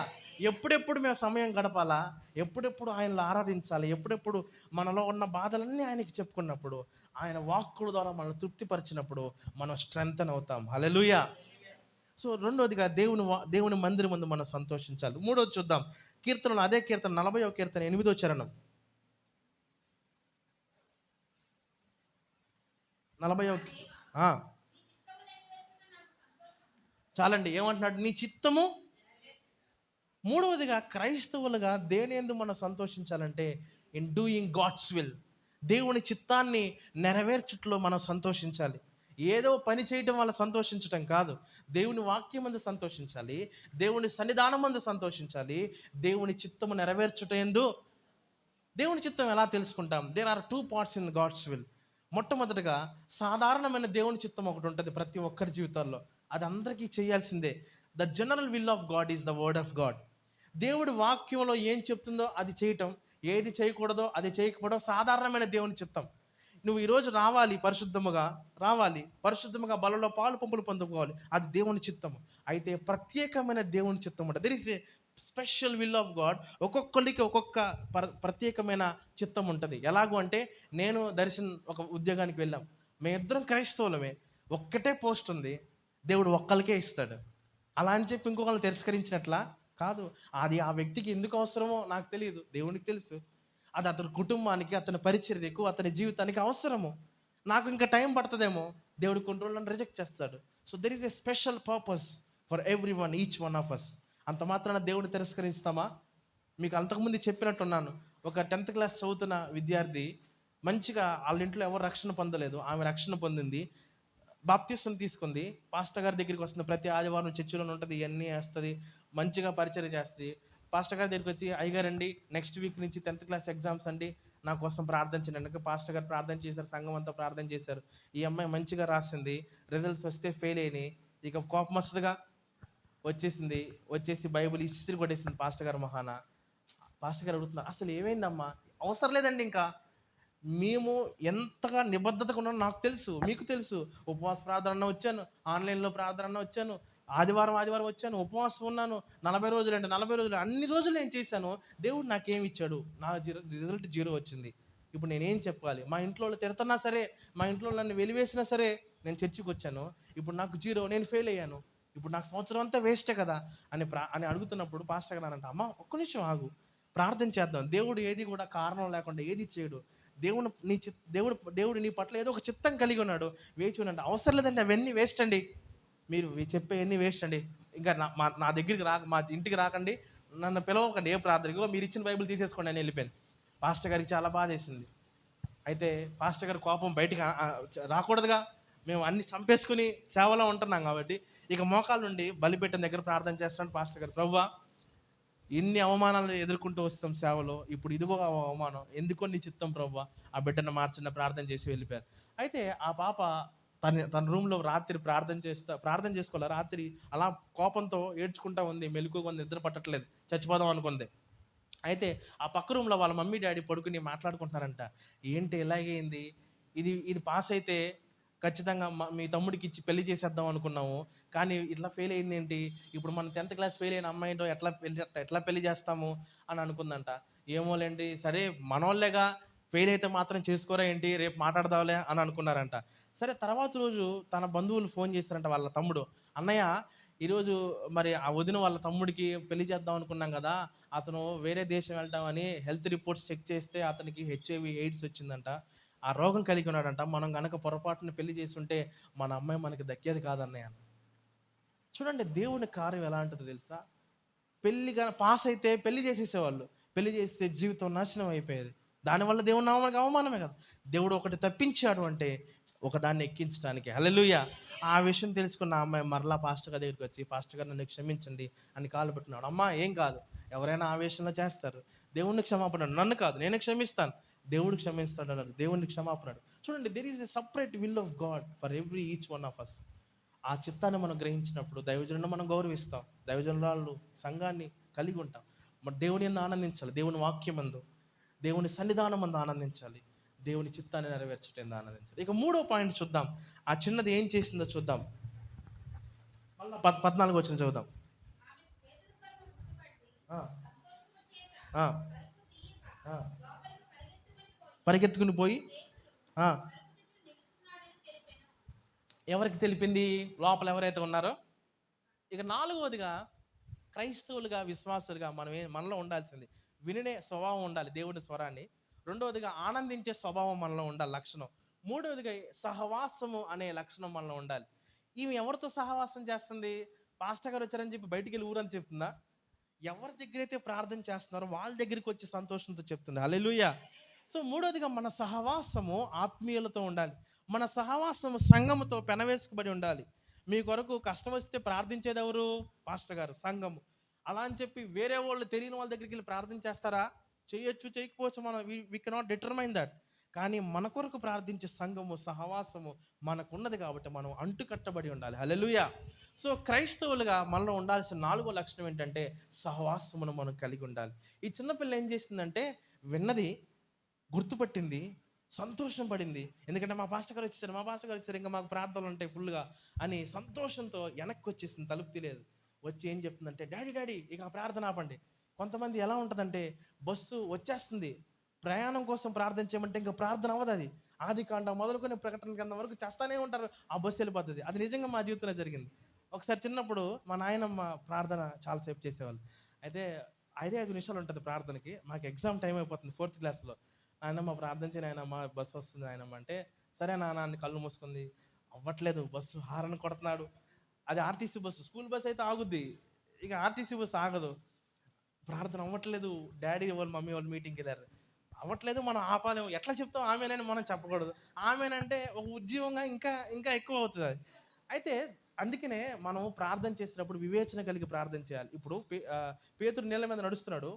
ఎప్పుడెప్పుడు మేము సమయం గడపాలా, ఎప్పుడెప్పుడు ఆయనలో ఆరాధించాలి, ఎప్పుడెప్పుడు మనలో ఉన్న బాధలన్నీ ఆయనకి చెప్పుకున్నప్పుడు, ఆయన వాక్కుల ద్వారా మనల్ని తృప్తిపరిచినప్పుడు మనం స్ట్రెంగ్తన్ అవుతాం. హల్లెలూయా. సో రెండోదిగా దేవుని మందిరం ముందు మనం సంతోషించాలి. మూడోది చూద్దాం, కీర్తనలు అదే కీర్తన 40వ కీర్తన 8వ చరణం. 40వ చాలండి. ఏమంటున్నాడు? నీ చిత్తము. మూడవదిగా క్రైస్తవులుగా దేని యందు మనం సంతోషించాలంటే ఇన్ డూయింగ్ గాడ్స్ విల్. దేవుని చిత్తాన్ని నెరవేర్చుట్లో మనం సంతోషించాలి. ఏదో పని చేయటం వల్ల సంతోషించటం కాదు. దేవుని వాక్యం మందు సంతోషించాలి, దేవుని సన్నిధానం మందు సంతోషించాలి, దేవుని చిత్తము నెరవేర్చుట యందు. దేవుని చిత్తం ఎలా తెలుసుకుంటాం? There are 2 parts in God's will. మొట్టమొదటిగా సాధారణమైన దేవుని చిత్తం ఒకటి ఉంటుంది ప్రతి ఒక్కరి జీవితాల్లో, అది అందరికీ చేయాల్సిందే. The general will of God is the word of God. దేవుడి వాక్యంలో ఏం చెప్తుందో అది చేయటం, ఏది చేయకూడదో అది చేయకపోవడం సాధారణమైన దేవుని చిత్తం. నువ్వు ఈరోజు రావాలి, పరిశుద్ధముగా బలలో పాలు పంపులు పొందుకోవాలి, అది దేవుని చిత్తము. అయితే ప్రత్యేకమైన దేవుని చిత్తం ఉంటుంది. There is a special will of God. ఒక్కొక్కరికి ఒక్కొక్క ప్రత్యేకమైన చిత్తం ఉంటుంది. ఎలాగూ అంటే, నేను దర్శన్ ఒక ఉద్యోగానికి వెళ్ళాం, మేమిద్దరం క్రైస్తవులమే, ఒక్కటే పోస్ట్ ఉంది, దేవుడు ఒక్కరికే ఇస్తాడు. అలా అని చెప్పి ఇంకొకరిని తిరస్కరించినట్లా కాదు. అది ఆ వ్యక్తికి ఎందుకు అవసరమో నాకు తెలియదు, దేవునికి తెలుసు. అది అతని కుటుంబానికి, అతని పరిచర్యకు, అతని జీవితానికి అవసరము. నాకు ఇంకా టైం పడుతుందేమో, దేవుడు కొన్ని రోజులను రిజెక్ట్ చేస్తాడు. So there is a special purpose for every one, each one of us. అంత మాత్రాన దేవుడిని తిరస్కరిస్తామా? మీకు అంతకుముందు చెప్పినట్టున్నాను. ఒక 10th క్లాస్ చదువుతున్న విద్యార్థి మంచిగా వాళ్ళ ఇంట్లో ఎవరు రక్షణ పొందలేదు, ఆమె రక్షణ పొందింది, బాప్తిస్మం తీసుకుంది, పాస్టర్ గారి దగ్గరికి వస్తుంది, ప్రతి ఆదివారం చర్చిలోనే ఉంటుంది, ఇవన్నీ వేస్తుంది, మంచిగా పరిచయం చేస్తుంది. పాస్టర్ గారి దగ్గరికి వచ్చి, అయ్యగారండి నెక్స్ట్ వీక్ నుంచి 10th క్లాస్ ఎగ్జామ్స్ అండి, నా కోసం ప్రార్థన చేయండి. పాస్టర్ గారు ప్రార్థన చేశారు, సంఘం అంతా ప్రార్థన చేశారు. ఈ అమ్మాయి మంచిగా రాసింది, రిజల్ట్స్ వస్తే ఫెయిల్ అయినాయి. ఇక కోపం వస్తుందిగా, వచ్చేసి బైబిల్ ఇస్త్రీ కొట్టేసింది పాస్టర్ గారు మహాన. పాస్టర్ గారు అడుగుతున్నారు, అసలు ఏమైందమ్మా? అవసరం లేదండి, ఇంకా మేము ఎంతగా నిబద్ధతగా ఉన్నామో నాకు తెలుసు, మీకు తెలుసు. ఉపవాస ప్రార్థన వచ్చాను, ఆన్లైన్లో ప్రార్థన వచ్చాను, ఆదివారం వచ్చాను, ఉపవాసం ఉన్నాను, 40 రోజులు అంటే 40 రోజులు, అన్ని రోజులు నేను చేశాను. దేవుడు నాకేమి ఇచ్చాడు? నా రిజల్ట్ 0 వచ్చింది. ఇప్పుడు నేనేం చెప్పాలి? మా ఇంట్లో వాళ్ళు తిడుతున్నా సరే, మా ఇంట్లో నన్ను వెలివేసినా సరే, నేను చర్చికి వచ్చాను, ఇప్పుడు నాకు 0, నేను ఫెయిల్ అయ్యాను, ఇప్పుడు నాకు సంవత్సరం అంతా వేస్టే కదా అని అడుగుతున్నప్పుడు పాస్టర్ గారు అనంట, అమ్మ ఒక్క నిమిషం ఆగు, ప్రార్థన చేద్దాం. దేవుడు ఏది కూడా కారణం లేకుండా ఏది చేయడు. దేవుడు నీ పట్ల ఏదో ఒక చిత్తం కలిగి ఉన్నాడు, వేచి ఉన్నాడు. అవసరం లేదండి, అవన్నీ వేస్ట్ అండి, మీరు చెప్పే అన్నీ వేస్ట్ అండి. ఇంకా నా దగ్గరికి మా ఇంటికి రాకండి, నన్ను పిలవకండి ఏ ప్రార్థనకో, మీరు ఇచ్చిన బైబిల్ తీసేసుకోండి అని వెళ్ళిపోయాను. పాస్టర్ గారికి చాలా బాధ వేసింది. అయితే పాస్టర్ గారి కోపం బయటికి రాకూడదుగా, మేము అన్ని చంపేసుకుని సేవలో ఉంటున్నాం కాబట్టి, ఇక మోకాల నుండి బలిపీఠం దగ్గర ప్రార్థన చేస్తున్నాడు పాస్టర్ గారు. ప్రభువా, ఎన్ని అవమానాలు ఎదుర్కొంటూ వస్తాం సేవలో, ఇప్పుడు ఇదిగో అవమానం, ఎందుకో నీ చిత్తం ప్రభువా, ఆ బిడ్డను మార్చిన ప్రార్థన చేసి వెళ్ళిపోయారు. అయితే ఆ పాప తన రూమ్లో రాత్రి ప్రార్థన చేసుకోవాలి, రాత్రి అలా కోపంతో ఏడ్చుకుంటా ఉంది, మెలకుగా ఉంది, నిద్ర పట్టట్లేదు, చచ్చిపోదాం అనుకుంది. అయితే ఆ పక్క రూమ్లో వాళ్ళ మమ్మీ డాడీ పడుకుని మాట్లాడుకుంటున్నారంట, ఏంటి ఇలాగైంది, ఇది పాస్ అయితే ఖచ్చితంగా మీ తమ్ముడికి ఇచ్చి పెళ్లి చేసేద్దాం అనుకున్నాము, కానీ ఇట్లా ఫెయిల్ అయింది ఏంటి, ఇప్పుడు మనం 10th క్లాస్ ఫెయిల్ అయిన అమ్మాయితో ఎట్లా పెళ్లి చేస్తాము అని అనుకుందంట. ఏమోలేండి, సరే మనోళ్ళేగా, ఫెయిల్ అయితే మాత్రం చేసుకోరా ఏంటి, రేపు మాట్లాడదాంలే అని అనుకున్నారంట. సరే తర్వాత రోజు తన బంధువులు ఫోన్ చేశారంట వాళ్ళ తమ్ముడు, అన్నయ్య ఈరోజు మరి ఆ వదిన వాళ్ళ తమ్ముడికి పెళ్లి చేద్దాం అనుకున్నాం కదా, అతను వేరే దేశం వెళ్తామని హెల్త్ రిపోర్ట్స్ చెక్ చేస్తే అతనికి హెచ్ఐవి ఎయిడ్స్ వచ్చిందంట, ఆ రోగం కలిగి ఉన్నాడంట, మనం గనక పొరపాటున పెళ్లి చేస్తుంటే మన అమ్మాయి మనకి దక్కేది కాదన్నయ్య. చూడండి దేవుని కార్యం ఎలా ఉంటుందో తెలుసా? పెళ్లిగా పాస్ అయితే పెళ్లి చేసేసేవాళ్ళు, పెళ్లి చేస్తే జీవితం నాశనం అయిపోయేది, దానివల్ల దేవుని నామానికి అవమానమే కదా. దేవుడు ఒకటి తప్పించాడు అంటే ఒకదాన్ని ఎక్కించడానికి. హల్లెలూయా. ఆ విషయం తెలుసుకున్న అమ్మాయి మరలా పాస్టర్ గారి దగ్గరికి వచ్చి, పాస్టర్ గారు నన్ను క్షమించండి అని కాలు పెట్టున్నాడు. అమ్మా ఏం కాదు, ఎవరైనా ఆవేశంలో చేస్తారు, దేవుణ్ణి క్షమాపణ, నన్ను కాదు నేను క్షమిస్తాను, దేవుడు క్షమిస్తాడు అన్నాడు, దేవుణ్ణి క్షమాపణాడు. చూడండి, there is a separate will of God for every each one of us. ఆ చిత్తాన్ని మనం గ్రహించినప్పుడు దైవజనులను మనం గౌరవిస్తాం, దైవజనురాళ్ళు సంఘాన్ని కలిగి ఉంటాం. మన దేవుని యందు ఆనందించాలి, దేవుని వాక్యం అందు, దేవుని సన్నిధానం అందు ఆనందించాలి, దేవుని చిత్తాన్ని నెరవేర్చటం ఆనందించాలి. ఇక 3వ పాయింట్ చూద్దాం, ఆ చిన్నది ఏం చేసిందో చూద్దాం. మళ్ళీ 14 వచ్చిన చదువుదాం. పరిగెత్తుకుని పోయి ఎవరికి తెలిపింది? లోపల ఎవరైతే ఉన్నారో. ఇక 4వదిగా, క్రైస్తవులుగా విశ్వాసులుగా మనలో ఉండాల్సింది వినే స్వభావం ఉండాలి, దేవుడి స్వరాన్ని. 2వదిగా ఆనందించే స్వభావం మనలో ఉండాలి, లక్షణం. 3వదిగా సహవాసము అనే లక్షణం మనలో ఉండాలి. ఈమె ఎవరితో సహవాసం చేస్తుంది? పాస్టర్ గారు వచ్చారని చెప్పి బయటికి వెళ్ళి ఊరని చెప్తుందా? ఎవరి దగ్గర అయితే ప్రార్థన చేస్తున్నారో వాళ్ళ దగ్గరికి వచ్చి సంతోషంతో చెప్తుంది. హల్లెలూయా. సో 3వదిగా మన సహవాసము ఆత్మీయులతో ఉండాలి, మన సహవాసము సంఘముతో పెనవేసుకుబడి ఉండాలి. మీ కొరకు కష్టం వస్తే ప్రార్థించేది ఎవరు? పాస్టర్ గారు, సంఘము. అలా అని చెప్పి వేరే వాళ్ళు తెలియని వాళ్ళ దగ్గరికి వెళ్ళి ప్రార్థన చేస్తారా? చేయొచ్చు, చేయకపోవచ్చు, మనం వి కెనాట్ డిటర్మైన్ దట్. కానీ మన కొరకు ప్రార్థించే సంఘము, సహవాసము మనకున్నది కాబట్టి మనం అంటుకట్టబడి ఉండాలి. హల్లెలూయా. సో క్రైస్తవులుగా మనలో ఉండాల్సిన 4వ లక్షణం ఏంటంటే సహవాసమును మనం కలిగి ఉండాలి. ఈ చిన్నపిల్ల ఏం చేసిందంటే విన్నది, గుర్తుపట్టింది, సంతోషం పడింది. ఎందుకంటే మా పాస్టర్ గారు వచ్చేసారు, ఇంకా మాకు ప్రార్థనలు ఉంటాయి ఫుల్గా అని సంతోషంతో వెనక్కి వచ్చేసింది, తలుపు తీలేదు. వచ్చి ఏం చెప్తుందంటే, డాడీ ఇక ప్రార్థన ఆపండి. కొంతమంది ఎలా ఉంటుందంటే, బస్సు వచ్చేస్తుంది, ప్రయాణం కోసం ప్రార్థన చేయమంటే ఇంకా ప్రార్థన అవ్వదు. అది ఆదికాండం మొదలుకొని ప్రకటన గ్రంథం వరకు చేస్తానే ఉంటారు, ఆ బస్సు వెళ్ళిపోతుంది. అది నిజంగా మా జీవితంలో జరిగింది. ఒకసారి చిన్నప్పుడు మా నాయనమ్మ ప్రార్థన చాలాసేపు చేసేవాళ్ళు. అయితే 5 నిమిషాలు ఉంటుంది ప్రార్థనకి. మాకు ఎగ్జామ్ టైం అయిపోతుంది 4th క్లాస్లో. నాయనమ్మ ప్రార్థన చేయి నాయనమ్మ, బస్సు వస్తుంది నాయనమ్మ అంటే, సరే నాన్న అని కళ్ళు మూసుకుంది. అవ్వట్లేదు, బస్సు హారన్ కొడుతున్నాడు. అది ఆర్టీసీ బస్సు, స్కూల్ బస్ అయితే ఆగుద్ది, ఇక ఆర్టీసీ బస్సు ఆగదు. ప్రార్థన అవ్వట్లేదు, డాడీ వాళ్ళు మమ్మీ వాళ్ళు మీటింగ్కి వెళ్ళారు, అవ్వట్లేదు, మనం ఆపాలేము. ఎట్లా చెప్తాం ఆమెనని మనం చెప్పకూడదు. ఆమెనంటే ఒక ఉద్యోగంగా ఇంకా ఇంకా ఎక్కువ అవుతుంది అది. అయితే అందుకనే మనం ప్రార్థన చేసేటప్పుడు వివేచన కలిగి ప్రార్థన చేయాలి. ఇప్పుడు పేతురు నీళ్ళ మీద నడుస్తున్నాడు,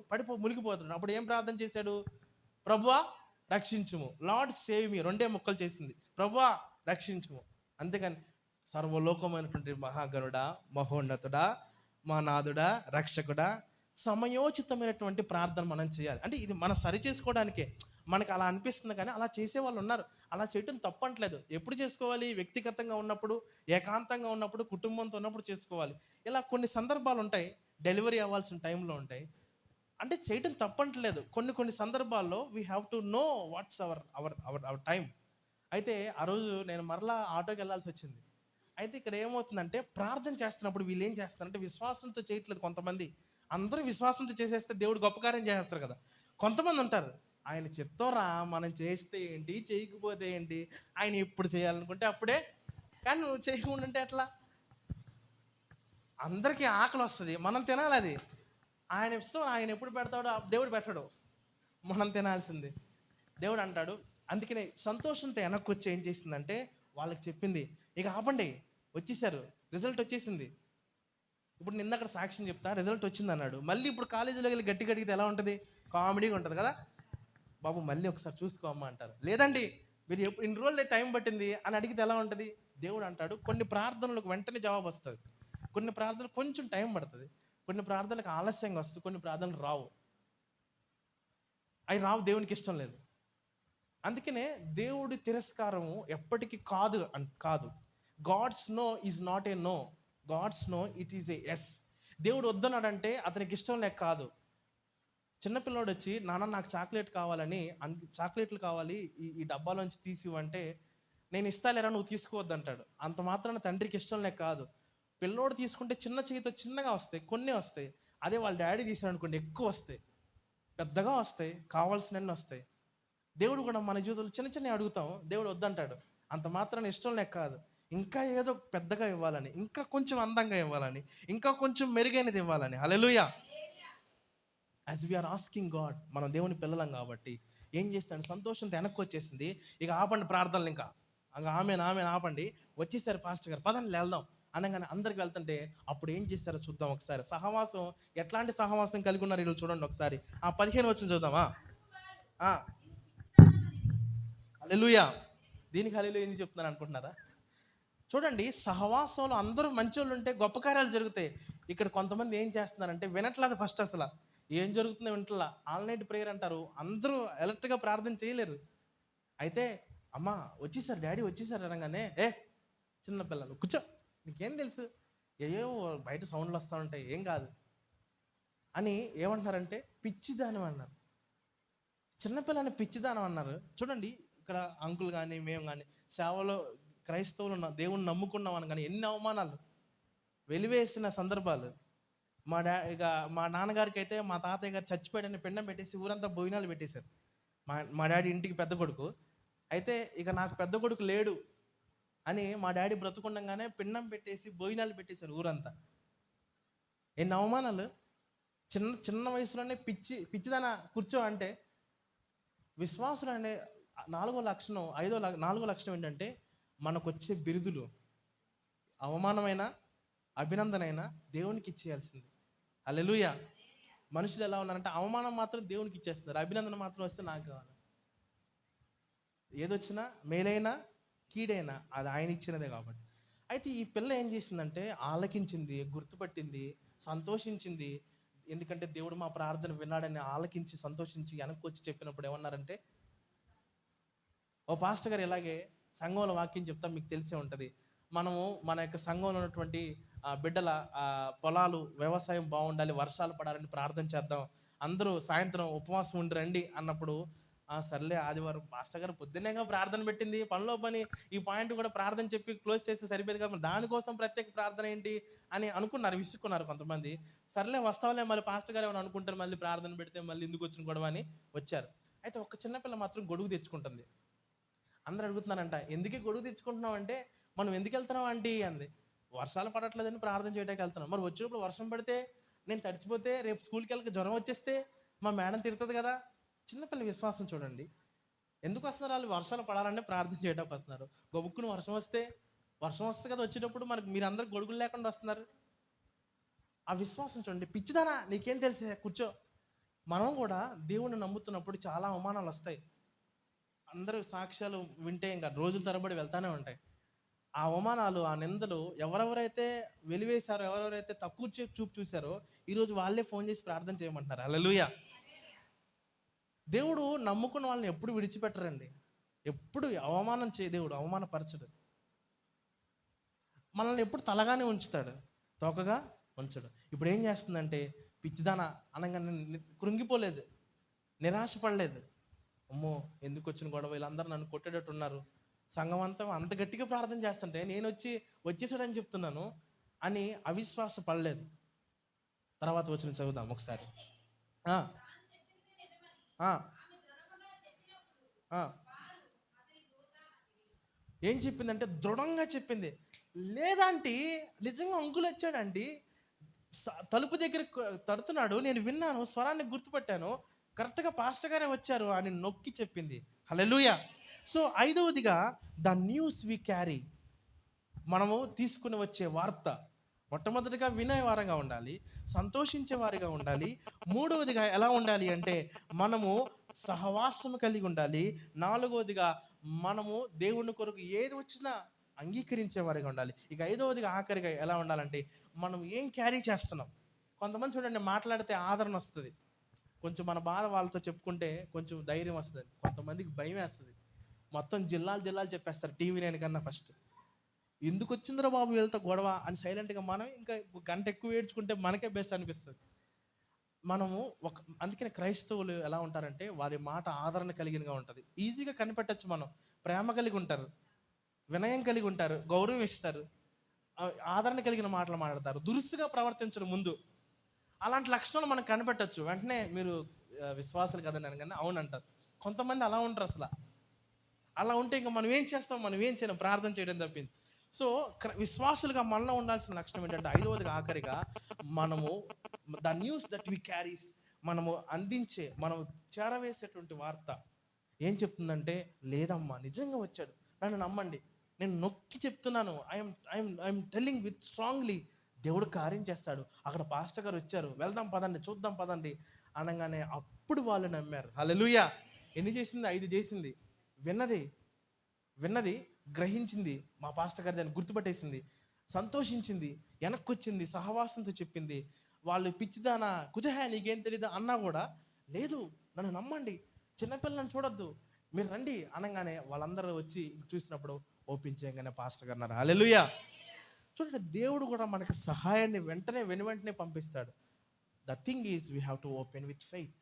మునిగిపోతున్నాడు. అప్పుడు ఏం ప్రార్థన చేశాడు? ప్రభువా రక్షించుము, లార్డ్ సేవ్ మీ, రెండే ముక్కలు చేసింది, ప్రభువా రక్షించుము. అంతేగాని సర్వలోకమైనటువంటి మహాగణుడా, మహోన్నతుడా, మా నాథుడా, రక్షకుడా, సమయోచితమైనటువంటి ప్రార్థన మనం చేయాలి. అంటే ఇది మనం సరి చేసుకోవడానికే మనకు అలా అనిపిస్తుంది, కానీ అలా చేసే వాళ్ళు ఉన్నారు. అలా చేయటం తప్పట్లేదు. ఎప్పుడు చేసుకోవాలి? వ్యక్తిగతంగా ఉన్నప్పుడు, ఏకాంతంగా ఉన్నప్పుడు, కుటుంబంతో ఉన్నప్పుడు చేసుకోవాలి. ఇలా కొన్ని సందర్భాలు ఉంటాయి, డెలివరీ అవ్వాల్సిన టైంలో ఉంటాయి, అంటే చేయటం తప్పట్లేదు. కొన్ని కొన్ని సందర్భాల్లో we have to know what's our our our our time. అయితే ఆ రోజు నేను మరలా ఆటోకి వెళ్ళాల్సి వచ్చింది. అయితే ఇక్కడ ఏమవుతుందంటే, ప్రార్థన చేస్తున్నప్పుడు వీళ్ళు ఏం చేస్తారంటే విశ్వాసంతో చేయట్లేదు కొంతమంది. అందరూ విశ్వాసంతో చేసేస్తే దేవుడు గొప్ప కార్యం చేసేస్తారు కదా. కొంతమంది ఉంటారు, ఆయన చిత్తం రా, మనం చేస్తే ఏంటి, చేయకపోతే ఏంటి, ఆయన ఎప్పుడు చేయాలనుకుంటే అప్పుడే, కానీ నువ్వు చేయకుండా ఉంటే ఎట్లా? అందరికీ ఆకలి వస్తుంది, మనం తినాలి. అది ఆయన ఇష్టం, ఆయన ఎప్పుడు పెడతాడో దేవుడు పెట్టడు, మనం తినాల్సింది. దేవుడు అంటాడు. అందుకనే సంతోషంతో వెనక్కి వచ్చి ఏం చేసిందంటే వాళ్ళకి చెప్పింది, ఇక ఆపండి, వచ్చేసారు, రిజల్ట్ వచ్చేసింది. ఇప్పుడు నిన్న అక్కడ సాక్ష్యం చెప్తా, రిజల్ట్ వచ్చింది అన్నాడు. మళ్ళీ ఇప్పుడు కాలేజీలో వెళ్ళి గట్టి గడిగితే ఎలా ఉంటుంది? కామెడీగా ఉంటుంది కదా. బాబు మళ్ళీ ఒకసారి చూసుకోమ్మా అంటారు. లేదండి మీరు ఇన్ని రోజులు టైం పట్టింది అని అడిగితే ఎలా ఉంటుంది? దేవుడు అంటాడు, కొన్ని ప్రార్థనలకు వెంటనే జవాబు వస్తుంది, కొన్ని ప్రార్థనలు కొంచెం టైం పడుతుంది, కొన్ని ప్రార్థనలకు ఆలస్యంగా వస్తుంది, కొన్ని ప్రార్థనలు రావు. అవి రావు, దేవునికి ఇష్టం లేదు. అందుకనే దేవుడి తిరస్కారము ఎప్పటికీ కాదు. God's no is not a no, God's no it is a yes. దేవుడు వద్దన్నాడంటే అతనికి ఇష్టం లేక కాదు. చిన్నపిల్లోడు వచ్చి, నాన్న నాకు చాక్లెట్ కావాలని, చాక్లెట్లు కావాలి, ఈ డబ్బాలోంచి తీసివ్వంటే, నేను ఇస్తాలేరా, నువ్వు తీసుకోవద్దు అంటాడు. అంత మాత్రాన తండ్రికి ఇష్టం లేక కాదు. పిల్లోడు తీసుకుంటే చిన్న చేతితో చిన్నగా వస్తాయి, కొన్ని వస్తాయి. అదే వాళ్ళ డాడీ తీసాడు అనుకోండి, ఎక్కువ వస్తాయి, పెద్దగా వస్తాయి, కావాల్సినన్ని వస్తాయి. దేవుడు కూడా మన జీవితంలో చిన్న చిన్న అడుగుతాం, దేవుడు వద్దంటాడు. అంత మాత్రాన ఇష్టం లేక కాదు, ఇంకా ఏదో పెద్దగా ఇవ్వాలని, ఇంకా కొంచెం అందంగా ఇవ్వాలని, ఇంకా కొంచెం మెరుగైనది ఇవ్వాలని. హల్లెలూయా. యాజ్ వీఆర్ ఆస్కింగ్ గాడ్, మనం దేవుని పిల్లలం కాబట్టి ఏం చేస్తాడు? సంతోషంతో వెనక్కి వచ్చేసింది, ఇక ఆపండి ప్రార్థనలు, ఇంకా ఆమె ఆపండి, వచ్చేసారు పాస్టర్ గారు, పదండి వెళ్దాం అనగానే అందరికి వెళ్తుంటే అప్పుడు ఏం చేస్తారో చూద్దాం ఒకసారి. సహవాసం, ఎట్లాంటి సహవాసం కలిగి ఉన్నారు వీళ్ళు చూడండి ఒకసారి. 15 వచ్చిన చూద్దామా? హల్లెలూయా. దీనికి హల్లెలూయా ఎందుకు చెప్తున్నాను అనుకుంటున్నారా? చూడండి, సహవాసంలో అందరూ మంచోళ్ళు ఉంటే గొప్ప కార్యాలు జరుగుతాయి. ఇక్కడ కొంతమంది ఏం చేస్తున్నారంటే వినట్లేదు. ఫస్ట్ అసలు ఏం జరుగుతుందో వింటలా, ఆల్ నైట్ ప్రేయర్ అంటారు, అందరూ ఎలర్ట్గా ప్రార్థన చేయలేరు. అయితే అమ్మా వచ్చేసారు, డాడీ వచ్చేసారు అనగానే, చిన్నపిల్లలు కూర్చో, నీకేం తెలుసు, ఏయో బయట సౌండ్లు వస్తూ ఉంటాయి, ఏం కాదు అని ఏమంటున్నారంటే పిచ్చిదానం అన్నారు. చిన్నపిల్లని పిచ్చిదానం అన్నారు. చూడండి, ఇక్కడ అంకుల్ కానీ మేము కానీ సేవలో క్రైస్తవులు దేవుణ్ణి నమ్ముకున్నామని కానీ ఎన్ని అవమానాలు, వెలివేసిన సందర్భాలు. ఇక మా నాన్నగారికి అయితే మా తాతయ్య గారు చచ్చిపోయాడని పిండం పెట్టేసి ఊరంతా భోజనాలు పెట్టేశారు. మా డాడీ ఇంటికి పెద్ద కొడుకు అయితే, ఇక నాకు పెద్ద కొడుకు లేడు అని మా డాడీ బ్రతుకుండగానే పిండం పెట్టేసి భోజనాలు పెట్టేశారు ఊరంతా. ఎన్ని అవమానాలు. చిన్న చిన్న వయసులోనే పిచ్చిదాన కూర్చో అంటే. విశ్వాసులు అనే నాలుగో లక్షణం ఏంటంటే, మనకు వచ్చే బిరుదులు అవమానమైన అభినందనైనా దేవునికి ఇచ్చేయాల్సింది. హల్లెలూయా. మనుషులు ఎలా ఉన్నారంటే అవమానం మాత్రం దేవునికి ఇచ్చేస్తున్నారు, అభినందన మాత్రం వస్తే నాకు కావాలి. ఏదొచ్చినా మేలైనా కీడైనా అది ఆయన ఇచ్చినదే కాబట్టి. అయితే ఈ పిల్ల ఏం చేసిందంటే ఆలకించింది, గుర్తుపట్టింది, సంతోషించింది. ఎందుకంటే దేవుడు మా ప్రార్థన విన్నాడని ఆలకించి సంతోషించి వెనక్కి వచ్చి చెప్పినప్పుడు ఏమన్నారంటే, ఓ పాస్టర్ గారు ఇలాగే సంఘంలో వాక్యం చెప్తాం, మీకు తెలిసే ఉంటుంది. మనము మన యొక్క సంఘంలో ఉన్నటువంటి బిడ్డల పొలాలు వ్యవసాయం బాగుండాలి, వర్షాలు పడాలని ప్రార్థన చేద్దాం, అందరూ సాయంత్రం ఉపవాసం ఉండి రండి అన్నప్పుడు, సర్లే ఆదివారం పాస్టర్ గారు పొద్దున్నేగా ప్రార్థన పెట్టింది, పనిలో పని ఈ పాయింట్ కూడా ప్రార్థన చెప్పి క్లోజ్ చేస్తే సరిపోయేది కదా, దానికోసం ప్రత్యేక ప్రార్థన ఏంటి అని అనుకున్నారు, విసుక్కున్నారు కొంతమంది. సర్లే వస్తావులే, మళ్ళీ పాస్టర్ గారు ఏమైనా అనుకుంటారు, మళ్ళీ ప్రార్థన పెడితే మళ్ళీ ఎందుకు వచ్చిన గొడవ అని వచ్చారు. అయితే ఒక చిన్నపిల్ల మాత్రం గొడుగు తెచ్చుకుంటుంది. అందరూ అడుగుతున్నారంట, ఎందుకే గొడుగు తెచ్చుకుంటున్నావు అంటే, మనం ఎందుకు వెళ్తున్నాం ఆంటీ అంది. వర్షాలు పడట్లేదని ప్రార్థన చేయడానికి వెళ్తున్నాను. మరి వచ్చేటప్పుడు వర్షం పడితే నేను తడిచిపోతే రేపు స్కూల్కి వెళ్ళక జ్వరం వచ్చేస్తే మా మేడం తిడుతుంది కదా. చిన్నపిల్ల విశ్వాసం చూడండి. ఎందుకు వస్తున్నారు వాళ్ళు? వర్షాలు పడాలంటే ప్రార్థన చేయడానికి వస్తున్నారు. గబుక్కుని వర్షం వస్తే కదా వచ్చేటప్పుడు మనకి మీరందరూ గొడుగులు లేకుండా వస్తున్నారు. ఆ విశ్వాసం చూడండి. పిచ్చిదానా నీకేం తెలిసే కూర్చో. మనం కూడా దేవుణ్ణి నమ్ముతున్నప్పుడు చాలా అవమానాలు వస్తాయి. అందరూ సాక్ష్యాలు వింటే ఇంకా రోజుల తరబడి వెళ్తానే ఉంటాయి. ఆ అవమానాలు, ఆ నిందలు ఎవరెవరైతే వెలివేశారో, ఎవరెవరైతే తక్కువ చూపు చూశారో ఈరోజు వాళ్ళే ఫోన్ చేసి ప్రార్థన చేయమంటున్నారు. హల్లెలూయా. దేవుడు నమ్ముకున్న వాళ్ళని ఎప్పుడు విడిచిపెట్టరండి. ఎప్పుడు అవమానం దేవుడు అవమానపరచడు. మనల్ని ఎప్పుడు తలగానే ఉంచుతాడు, తోకగా ఉంచడు. ఇప్పుడు ఏం చేస్తుందంటే పిచ్చిదాన అనగానే కృంగిపోలేదు, నిరాశపడలేదు. అమ్మో ఎందుకు వచ్చిన గొడవ, వీళ్ళందరూ నన్ను కొట్టేటట్టు ఉన్నారు, సంఘం అంతా అంత గట్టిగా ప్రార్థన చేస్తుంటే నేను వచ్చేసాడని చెప్తున్నాను అని అవిశ్వాస పడలేదు. తర్వాత వచ్చిన చదువుదాం ఒకసారి. ఏం చెప్పిందంటే దృఢంగా చెప్పింది. లేదంటే నిజంగా అంకులు వచ్చాడండి, తలుపు దగ్గర తడుతున్నాడు, నేను విన్నాను, స్వరాన్ని గుర్తుపట్టాను, కరెక్ట్గా పాస్టర్ గారే వచ్చారు అని నొక్కి చెప్పింది. హల్లెలూయా. సో ఐదవదిగా ద న్యూస్ వి క్యారీ, మనము తీసుకుని వచ్చే వార్త. మొట్టమొదటిగా వినేవారంగా ఉండాలి, సంతోషించే వారిగా ఉండాలి. మూడవదిగా ఎలా ఉండాలి అంటే మనము సహవాసము కలిగి ఉండాలి. నాలుగవదిగా మనము దేవుని కొరకు ఏది వచ్చినా అంగీకరించే వారిగా ఉండాలి. ఇక ఐదవదిగా ఆఖరిగా ఎలా ఉండాలంటే మనం ఏం క్యారీ చేస్తున్నాం. కొంతమంది చూడండి మాట్లాడితే ఆదరణ వస్తుంది, కొంచెం మన బాధ వాళ్ళతో చెప్పుకుంటే కొంచెం ధైర్యం వస్తుంది. కొంతమందికి భయం వేస్తుంది, మొత్తం జిల్లాలు చెప్పేస్తారు టీవీ నేను కన్నా. ఫస్ట్ ఎందుకు వచ్చిందిరా బాబు వీళ్ళతో గొడవ అని సైలెంట్గా మనం ఇంకా గంట ఎక్కువ ఏడ్చుకుంటే మనకే బెస్ట్ అనిపిస్తుంది. మనము అందుకని క్రైస్తవులు ఎలా ఉంటారంటే వారి మాట ఆదరణ కలిగినగా ఉంటుంది. ఈజీగా కనిపెట్టచ్చు. మనం ప్రేమ కలిగి ఉంటారు, వినయం కలిగి ఉంటారు, గౌరవం ఇస్తారు, ఆదరణ కలిగిన మాటలు మాట్లాడతారు, దురుసుగా ప్రవర్తించడం ముందు. అలాంటి లక్షణాలు మనం కనిపెట్టచ్చు. వెంటనే మీరు విశ్వాసాలు కదండి అనగానే అవునంటారు. కొంతమంది అలా ఉంటారు. అసలు అలా ఉంటే ఇంకా మనం ఏం చేస్తాం, మనం ఏం చేయడం, ప్రార్థన చేయడం తప్పించి. సో విశ్వాసులుగా మనలో ఉండాల్సిన లక్షణం ఏంటంటే ఐదవదిగా ఆఖరిగా మనము the news that we carries, మనము అందించే, మనం చేరవేసేటువంటి వార్త ఏం చెప్తుందంటే లేదమ్మా నిజంగా వచ్చాడు, నన్ను నమ్మండి, నేను నొక్కి చెప్తున్నాను, ఐఎమ్ టెల్లింగ్ విత్ స్ట్రాంగ్లీ, దేవుడు కార్యం చేస్తాడు. అక్కడ పాస్టర్ గారు వచ్చారు, వెళ్దాం పదండి, చూద్దాం పదండి అనగానే అప్పుడు వాళ్ళు నమ్మారు. హల్లెలూయా. ఎన్ని చేసింది? 5 చేసింది. విన్నది గ్రహించింది, మా పాస్టర్ గారి దాన్ని గుర్తుపట్టేసింది, సంతోషించింది, వెనక్కి వచ్చింది, సహవాసంతో చెప్పింది. వాళ్ళు పిచ్చిదానా కుజహా నీకేం తెలీదా అన్నా కూడా లేదు నన్ను నమ్మండి, చిన్నపిల్లని చూడొద్దు, మీరు రండి అనగానే వాళ్ళందరూ వచ్చి చూసినప్పుడు ఓపెన్ చేయగానే పాస్టర్ గారు అన్నారు. హల్లెలూయా. చూడండి దేవుడు కూడా మనకి సహాయాన్ని వెంటనే పంపిస్తాడు. The thing is we have to open with faith,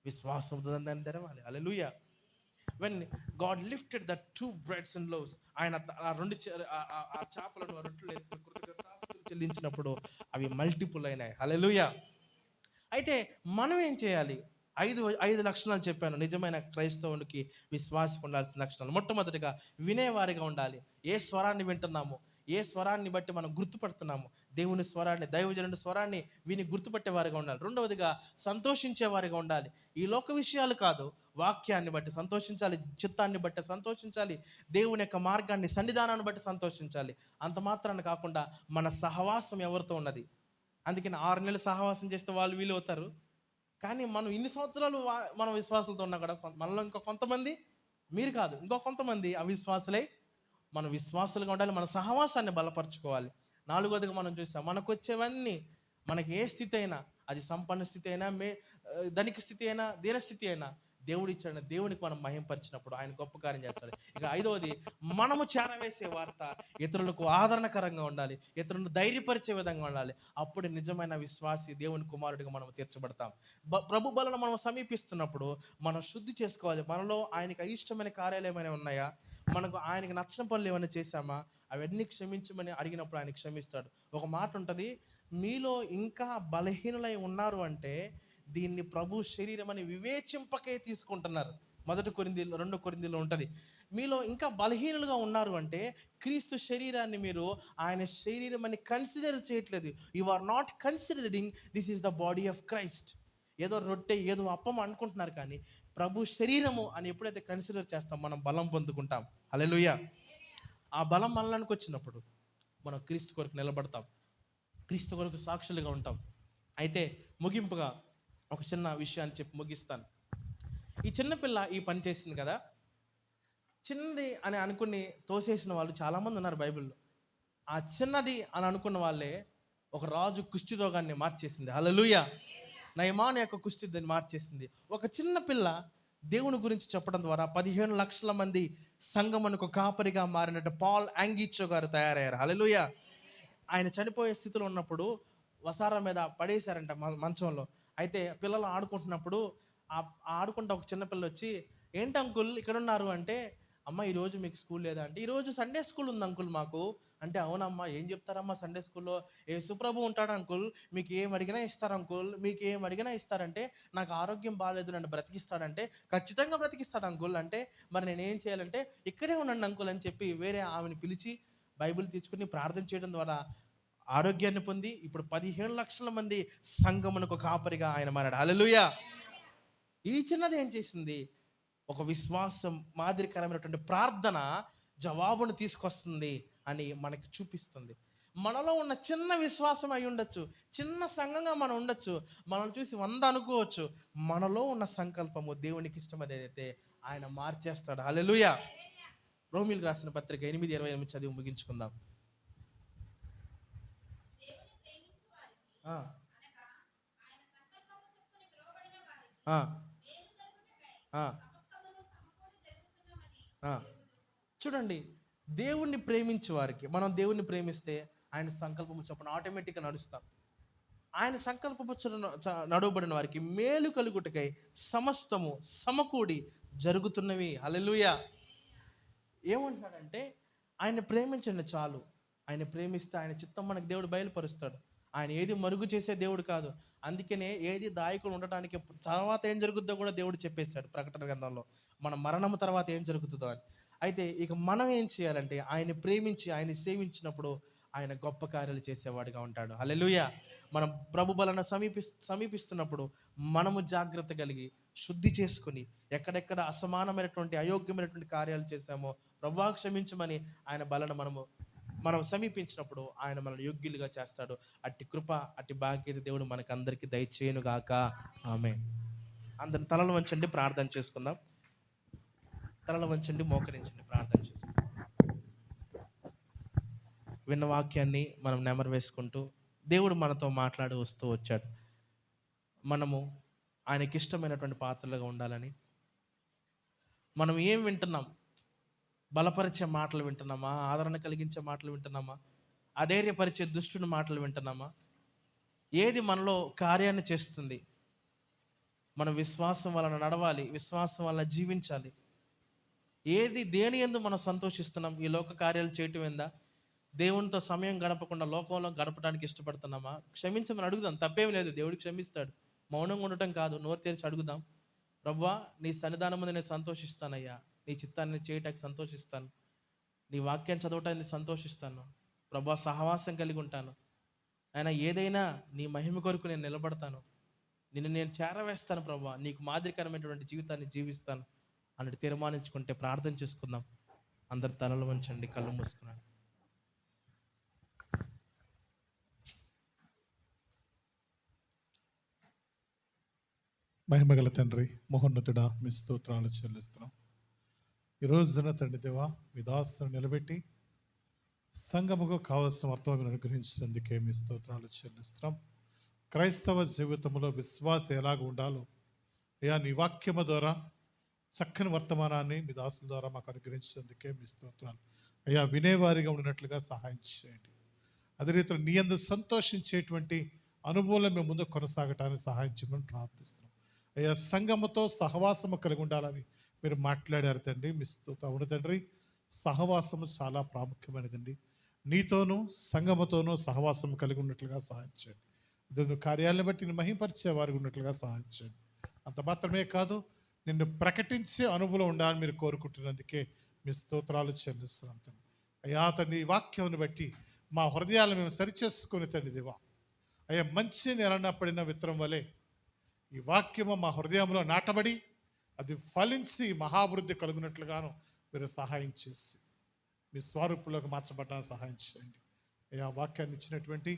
విశ్వాసంతో దాన్ని తెరవాలి. హల్లెలూయా. when God lifted the 2 breads and loaves, ఆయన ఆ 2 చేపలను రొట్టెలు ఎత్తుకుని కృతజ్ఞతాస్తుతులు చెల్లించినప్పుడు అవి మల్టిపుల్ అయినాయి. హల్లెలూయా. అయితే మనం ఏం చేయాలి? 5 లక్షణాలు చెప్పాను నిజమైన క్రైస్తవునికి విశ్వాసం ఉండాల్సిన లక్షణాలు. మొట్టమొదటిగా వినేవారిగా ఉండాలి. ఏ స్వరాన్ని వింటున్నాము, ఏ స్వరాన్ని బట్టి మనం గుర్తుపడుతున్నాము, దేవుని స్వరాన్ని, దైవజనుడి స్వరాన్ని విని గుర్తుపట్టేవారిగా ఉండాలి. రెండవదిగా సంతోషించేవారిగా ఉండాలి. ఈ లోక విషయాలు కాదు, వాక్యాన్ని బట్టి సంతోషించాలి, చిత్తాన్ని బట్టి సంతోషించాలి, దేవుని యొక్క మార్గాన్ని, సన్నిధానాన్ని బట్టి సంతోషించాలి. అంత మాత్రాన్ని కాకుండా మన సహవాసం ఎవరితో ఉన్నది. అందుకని 6 నెలలు సహవాసం చేస్తే వాళ్ళు వీలు అవుతారు. కానీ మనం ఇన్ని సంవత్సరాలు మనం విశ్వాసాలతో ఉన్నా కూడా మనలో ఇంకా కొంతమంది, మీరు కాదు ఇంకో కొంతమంది అవిశ్వాసులై, మన విశ్వాసులుగా ఉండాలి, మన సహవాసాన్ని బలపరచుకోవాలి. 4వదిగా మనం చూస్తాం, మనకు వచ్చేవన్నీ, మనకి ఏ స్థితి అయినా, అది సంపన్న స్థితి అయినా, ధనిక స్థితి అయినా, దీనస్థితి అయినా, దేవుడు ఇచ్చాడు, దేవునికి మనం మహింపరిచినప్పుడు ఆయన గొప్ప కార్యం చేస్తాడు. ఇక 5వది మనము చేరవేసే వార్త ఇతరులకు ఆదరణకరంగా ఉండాలి, ఇతరులను ధైర్యపరిచే విధంగా ఉండాలి. అప్పుడు నిజమైన విశ్వాసి, దేవుని కుమారుడిగా మనం తీర్చబడతాం. ప్రభు బలను మనం సమీపిస్తున్నప్పుడు మనం శుద్ధి చేసుకోవాలి. మనలో ఆయనకి అయిష్టమైన కార్యాలు ఏమైనా ఉన్నాయా, మనకు ఆయనకి నచ్చిన పనులు ఏమైనా చేశామా, అవన్నీ క్షమించమని అడిగినప్పుడు ఆయన క్షమిస్తాడు. ఒక మాట ఉంటుంది, మీలో ఇంకా బలహీనులై ఉన్నారు అంటే దీన్ని ప్రభు శరీరం అని వివేచింపకే తీసుకుంటున్నారు. 1 కొరింథీయులు 2 కొరింథీయులు ఉంటుంది. మీలో ఇంకా బలహీనులుగా ఉన్నారు అంటే క్రీస్తు శరీరాన్ని మీరు ఆయన శరీరం అని కన్సిడర్ చేయట్లేదు. You are not considering this is the body of Christ. ఏదో రొట్టె ఏదో అప్పం అనుకుంటున్నారు, కానీ ప్రభు శరీరము అని ఎప్పుడైతే కన్సిడర్ చేస్తాం మనం బలం పొందుకుంటాం. హల్లెలూయా. ఆ బలం మనలోనికి వచ్చినప్పుడు మనం క్రీస్తు కొరకు నిలబడతాం, క్రీస్తు కొరకు సాక్షులుగా ఉంటాం. అయితే ముగింపుగా ఒక చిన్న విషయాన్ని చెప్పి ముగిస్తాను. ఈ చిన్నపిల్ల ఈ పని చేసింది కదా, చిన్నది అని అనుకుని తోసేసిన వాళ్ళు చాలామంది ఉన్నారు బైబిల్లో. ఆ చిన్నది అని అనుకున్న వాళ్ళే ఒక రాజు కుష్టి రోగాన్ని మార్చేసింది. హల్లెలూయా. నయమాను యొక్క కుష్టి దాన్ని మార్చేసింది. ఒక చిన్న పిల్ల దేవుని గురించి చెప్పడం ద్వారా 15 లక్షల మంది సంఘమునకు కాపరిగా మారినట్టు పాల్ యాంగిచో గారు తయారయ్యారు. హల్లెలూయా. ఆయన చనిపోయే స్థితిలో ఉన్నప్పుడు వసారా మీద పడేశారంట మంచంలో. అయితే పిల్లలు ఆడుకుంటున్నప్పుడు ఆడుకుంటూ ఒక చిన్న పిల్ల వచ్చి, ఏంటి అంకుల్ ఇక్కడ ఉన్నారు అంటే, అమ్మ ఈరోజు మీకు స్కూల్ లేదా అంటే, ఈరోజు సండే స్కూల్ ఉంది అంకుల్ మాకు అంటే, అవునమ్మా ఏం చెప్తారమ్మా సండే స్కూల్లో? యేసుప్రభు ఉంటాడు అంకుల్, మీకు ఏం అడిగినా ఇస్తారు అంకుల్, మీకు ఏం అడిగినా ఇస్తారంటే, నాకు ఆరోగ్యం బాగాలేదు నన్ను బ్రతికిస్తాడంటే, ఖచ్చితంగా బ్రతికిస్తాడు అంకుల్ అంటే, మరి నేనేం చేయాలంటే, ఇక్కడే ఉండండి అంకుల్ అని చెప్పి వేరే ఆమెను పిలిచి బైబిల్ తీసుకుని ప్రార్థన చేయడం ద్వారా ఆరోగ్యాన్ని పొంది ఇప్పుడు 15 లక్షల మంది సంఘమునకు కాపరిగా ఆయన మారాడు. హల్లెలూయా. ఈ చిన్నది ఏం చేసింది? ఒక విశ్వాసం మాదిరికరమైనటువంటి ప్రార్థన జవాబును తీసుకొస్తుంది అని మనకి చూపిస్తుంది. మనలో ఉన్న చిన్న విశ్వాసం అయి ఉండొచ్చు, చిన్న సంఘంగా మనం ఉండొచ్చు, మనం చూసి 100 అనుకోవచ్చు. మనలో ఉన్న సంకల్పము దేవునికి ఇష్టమైనదైతే ఆయన మార్చేస్తాడు. హల్లెలూయా. రోమీయులకు రాసిన పత్రిక 8:28 చదివి ముగించుకుందాం. ఆ, ఆ, ఆ, ఆ. చూడండి, దేవుణ్ణి ప్రేమించే వారికి, మనం దేవుణ్ణి ప్రేమిస్తే ఆయన సంకల్పము చొప్పున ఆటోమేటిక్గా నడుస్తాం. ఆయన సంకల్పము నడువబడిన వారికి మేలు కలుగుటకై సమస్తము సమకూడి జరుగుతున్నవి. హల్లెలూయా. ఏమంటున్నాడంటే, ఆయన ప్రేమించండి చాలు. ఆయన ప్రేమిస్తే ఆయన చిత్తం మనకు దేవుడు బయలుపరుస్తాడు. ఆయన ఏది మరుగు చేసే దేవుడు కాదు. అందుకనే ఏది దాయకుడు ఉండటానికి తర్వాత ఏం జరుగుతుందో కూడా దేవుడు చెప్పేశాడు ప్రకటన గ్రంథంలో, మన మరణం తర్వాత ఏం జరుగుతుందో అని. అయితే ఇక మనం ఏం చేయాలంటే, ఆయన ప్రేమించి ఆయన సేవించినప్పుడు ఆయన గొప్ప కార్యాలు చేసేవాడిగా ఉంటాడు. హల్లెలూయా. మనం ప్రభు బలన సమీపిస్తున్నప్పుడు మనము జాగ్రత్త కలిగి శుద్ధి చేసుకుని, ఎక్కడెక్కడ అసమానమైనటువంటి అయోగ్యమైనటువంటి కార్యాలు చేశామో ప్రభువా క్షమించమని ఆయన బలను మనం సమీపించినప్పుడు ఆయన మనల్ని యోగ్యులుగా చేస్తాడు. అట్టి కృప, అట్టి భాగ్యత దేవుడు మనకందరికీ దయచేయునుగాక. ఆమేన్. అందరం తలలు వంచండి, ప్రార్థన చేసుకుందాం. తలలు వంచండి, మోకరించండి, ప్రార్థన చేసుకుందాం. విన్న వాక్యాన్ని మనం నెమరు వేసుకుంటూ దేవుడు మనతో మాట్లాడి వస్తూ వచ్చాడు. మనము ఆయనకి ఇష్టమైనటువంటి పాత్రలుగా ఉండాలని, మనం ఏం వింటున్నాం? బలపరిచే మాటలు వింటున్నామా? ఆదరణ కలిగించే మాటలు వింటున్నామా? అధైర్యపరిచే దుష్టుని మాటలు వింటున్నామా? ఏది మనలో కార్యాన్ని చేస్తుంది? మనం విశ్వాసం వలన నడవాలి, విశ్వాసం వలన జీవించాలి. దేని యందు మనం సంతోషిస్తున్నాం? ఈ లోక కార్యాలు చేయటం ఏందా? దేవునితో సమయం గడపకుండా లోకంలో గడపడానికి ఇష్టపడుతున్నామా? క్షమించమని అడుగుదాం, తప్పేం లేదు, దేవుడు క్షమిస్తాడు. మౌనంగా ఉండటం కాదు, నోరు తెరిచి అడుగుదాం. ప్రభువా, నీ సన్నిధానం ముందు నేను సంతోషిస్తానయ్యా, నీ చిత్తాన్ని చేయటానికి సంతోషిస్తాను, నీ వాక్యాన్ని చదవటానికి సంతోషిస్తాను ప్రభువా, సహవాసం కలిగి ఉంటాను ఆయన, ఏదైనా నీ మహిమ కొరకు నేను నిలబడతాను, నిన్ను నేను చేరవేస్తాను ప్రభువా, నీకు మాదిరికరమైనటువంటి జీవితాన్ని జీవిస్తాను అన్నట్టు తీర్మానించుకుంటే ప్రార్థన చేసుకుందాం. అందరు తలలు వంచండి, కళ్ళు మూసుకున్నాను. మహిమగల తండ్రి, మహోన్నతుడా, మీ స్తోత్రాలు చెల్లిస్తున్నాం. ఈ రోజున తండ్రి దేవా, మీ దాసును నిలబెట్టి సంఘముకు కావలసిన వర్తమానం అనుగ్రహించినందుకే మీ స్తోత్రాలు చెల్లిస్తున్నాం. క్రైస్తవ జీవితంలో విశ్వాసం ఎలాగ ఉండాలో అయ్యా, నీ వాక్యము ద్వారా చక్కని వర్తమానాన్ని మీ దాసుల ద్వారా మాకు అనుగ్రహించినందుకే మీ స్తోత్రాలు. అయ్యా, వినేవారిగా ఉండినట్లుగా సహాయం చేయండి. అదే రీతిలో నీ యందు సంతోషించేటువంటి అనుభవం మేము ముందు కొనసాగటానికి సహాయం చేయమని ప్రార్థిస్తున్నాం. అయ్యా, సంఘముతో సహవాసము కలిగి ఉండాలని మీరు మాట్లాడారు తండ్రి. మీ స్తోత్రం. అవును తండ్రి, సహవాసము చాలా ప్రాముఖ్యమైనదండి. నీతోనూ సంఘముతోనూ సహవాసం కలిగి ఉన్నట్లుగా సహాయం చేయండి. అదే కార్యాలను బట్టి నిన్ను మహింపరిచే వారికి ఉన్నట్లుగా సహాయం చేయండి. అంత మాత్రమే కాదు, నిన్ను ప్రకటించే అనుభవం ఉండాలని మీరు కోరుకుంటున్నందుకే మీ స్తోత్రాలు చెల్లిస్తున్నాం తండ్రి. అయ్యా తండ్రి, ఈ వాక్యం బట్టి మా హృదయాలను మేము సరిచేసుకుని తండ్రి దేవా, అయ్యా మంచి నేలన పడిన విత్తనం వలె ఈ వాక్యము మా హృదయంలో నాటబడి అది ఫలించి మహాభివృద్ధి కలుగునట్లుగాను మీరు సహాయం చేసి మీ స్వరూపులోకి మార్చబడ్డానికి సహాయం చేయండి. అయ్యా వాక్యాన్ని ఇచ్చినటువంటి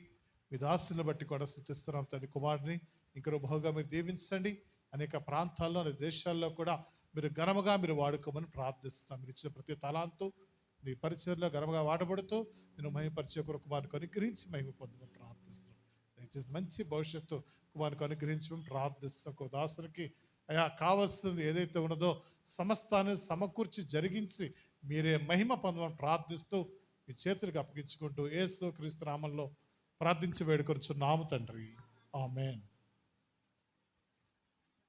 మీ దాసుని బట్టి కూడా స్తుతిస్తున్నాం తండ్రి. కుమారుని ఇంకరో బహుగా మీరు దీవించండి. అనేక ప్రాంతాల్లో అనేక దేశాల్లో కూడా మీరు ఘనముగా మీరు వాడుకోమని ప్రార్థిస్తాం. మీరు ఇచ్చిన ప్రతి తలాంతు మీ పరిచయలో ఘనముగా వాడబడుతూ నేను మహిమపరిచే కుమారునికి అనుగ్రహించి మహిమ పొందమని ప్రార్థిస్తాం. దయచేసి మంచి భవిష్యత్తు కుమారునికి అనుగ్రహించమని ప్రార్థిస్తాం. దాసునికి అయా కావాల్సింది ఏదైతే ఉన్నదో సమస్తాన్ని సమకూర్చి జరిగించి మీరే మహిమ పొందమని ప్రార్థిస్తూ మీ చేతులకు అప్పగించుకుంటూ యేసు క్రీస్తు నామములో ప్రార్థించి వేడుకొనుచున్నాము తండ్రి. ఆమేన్.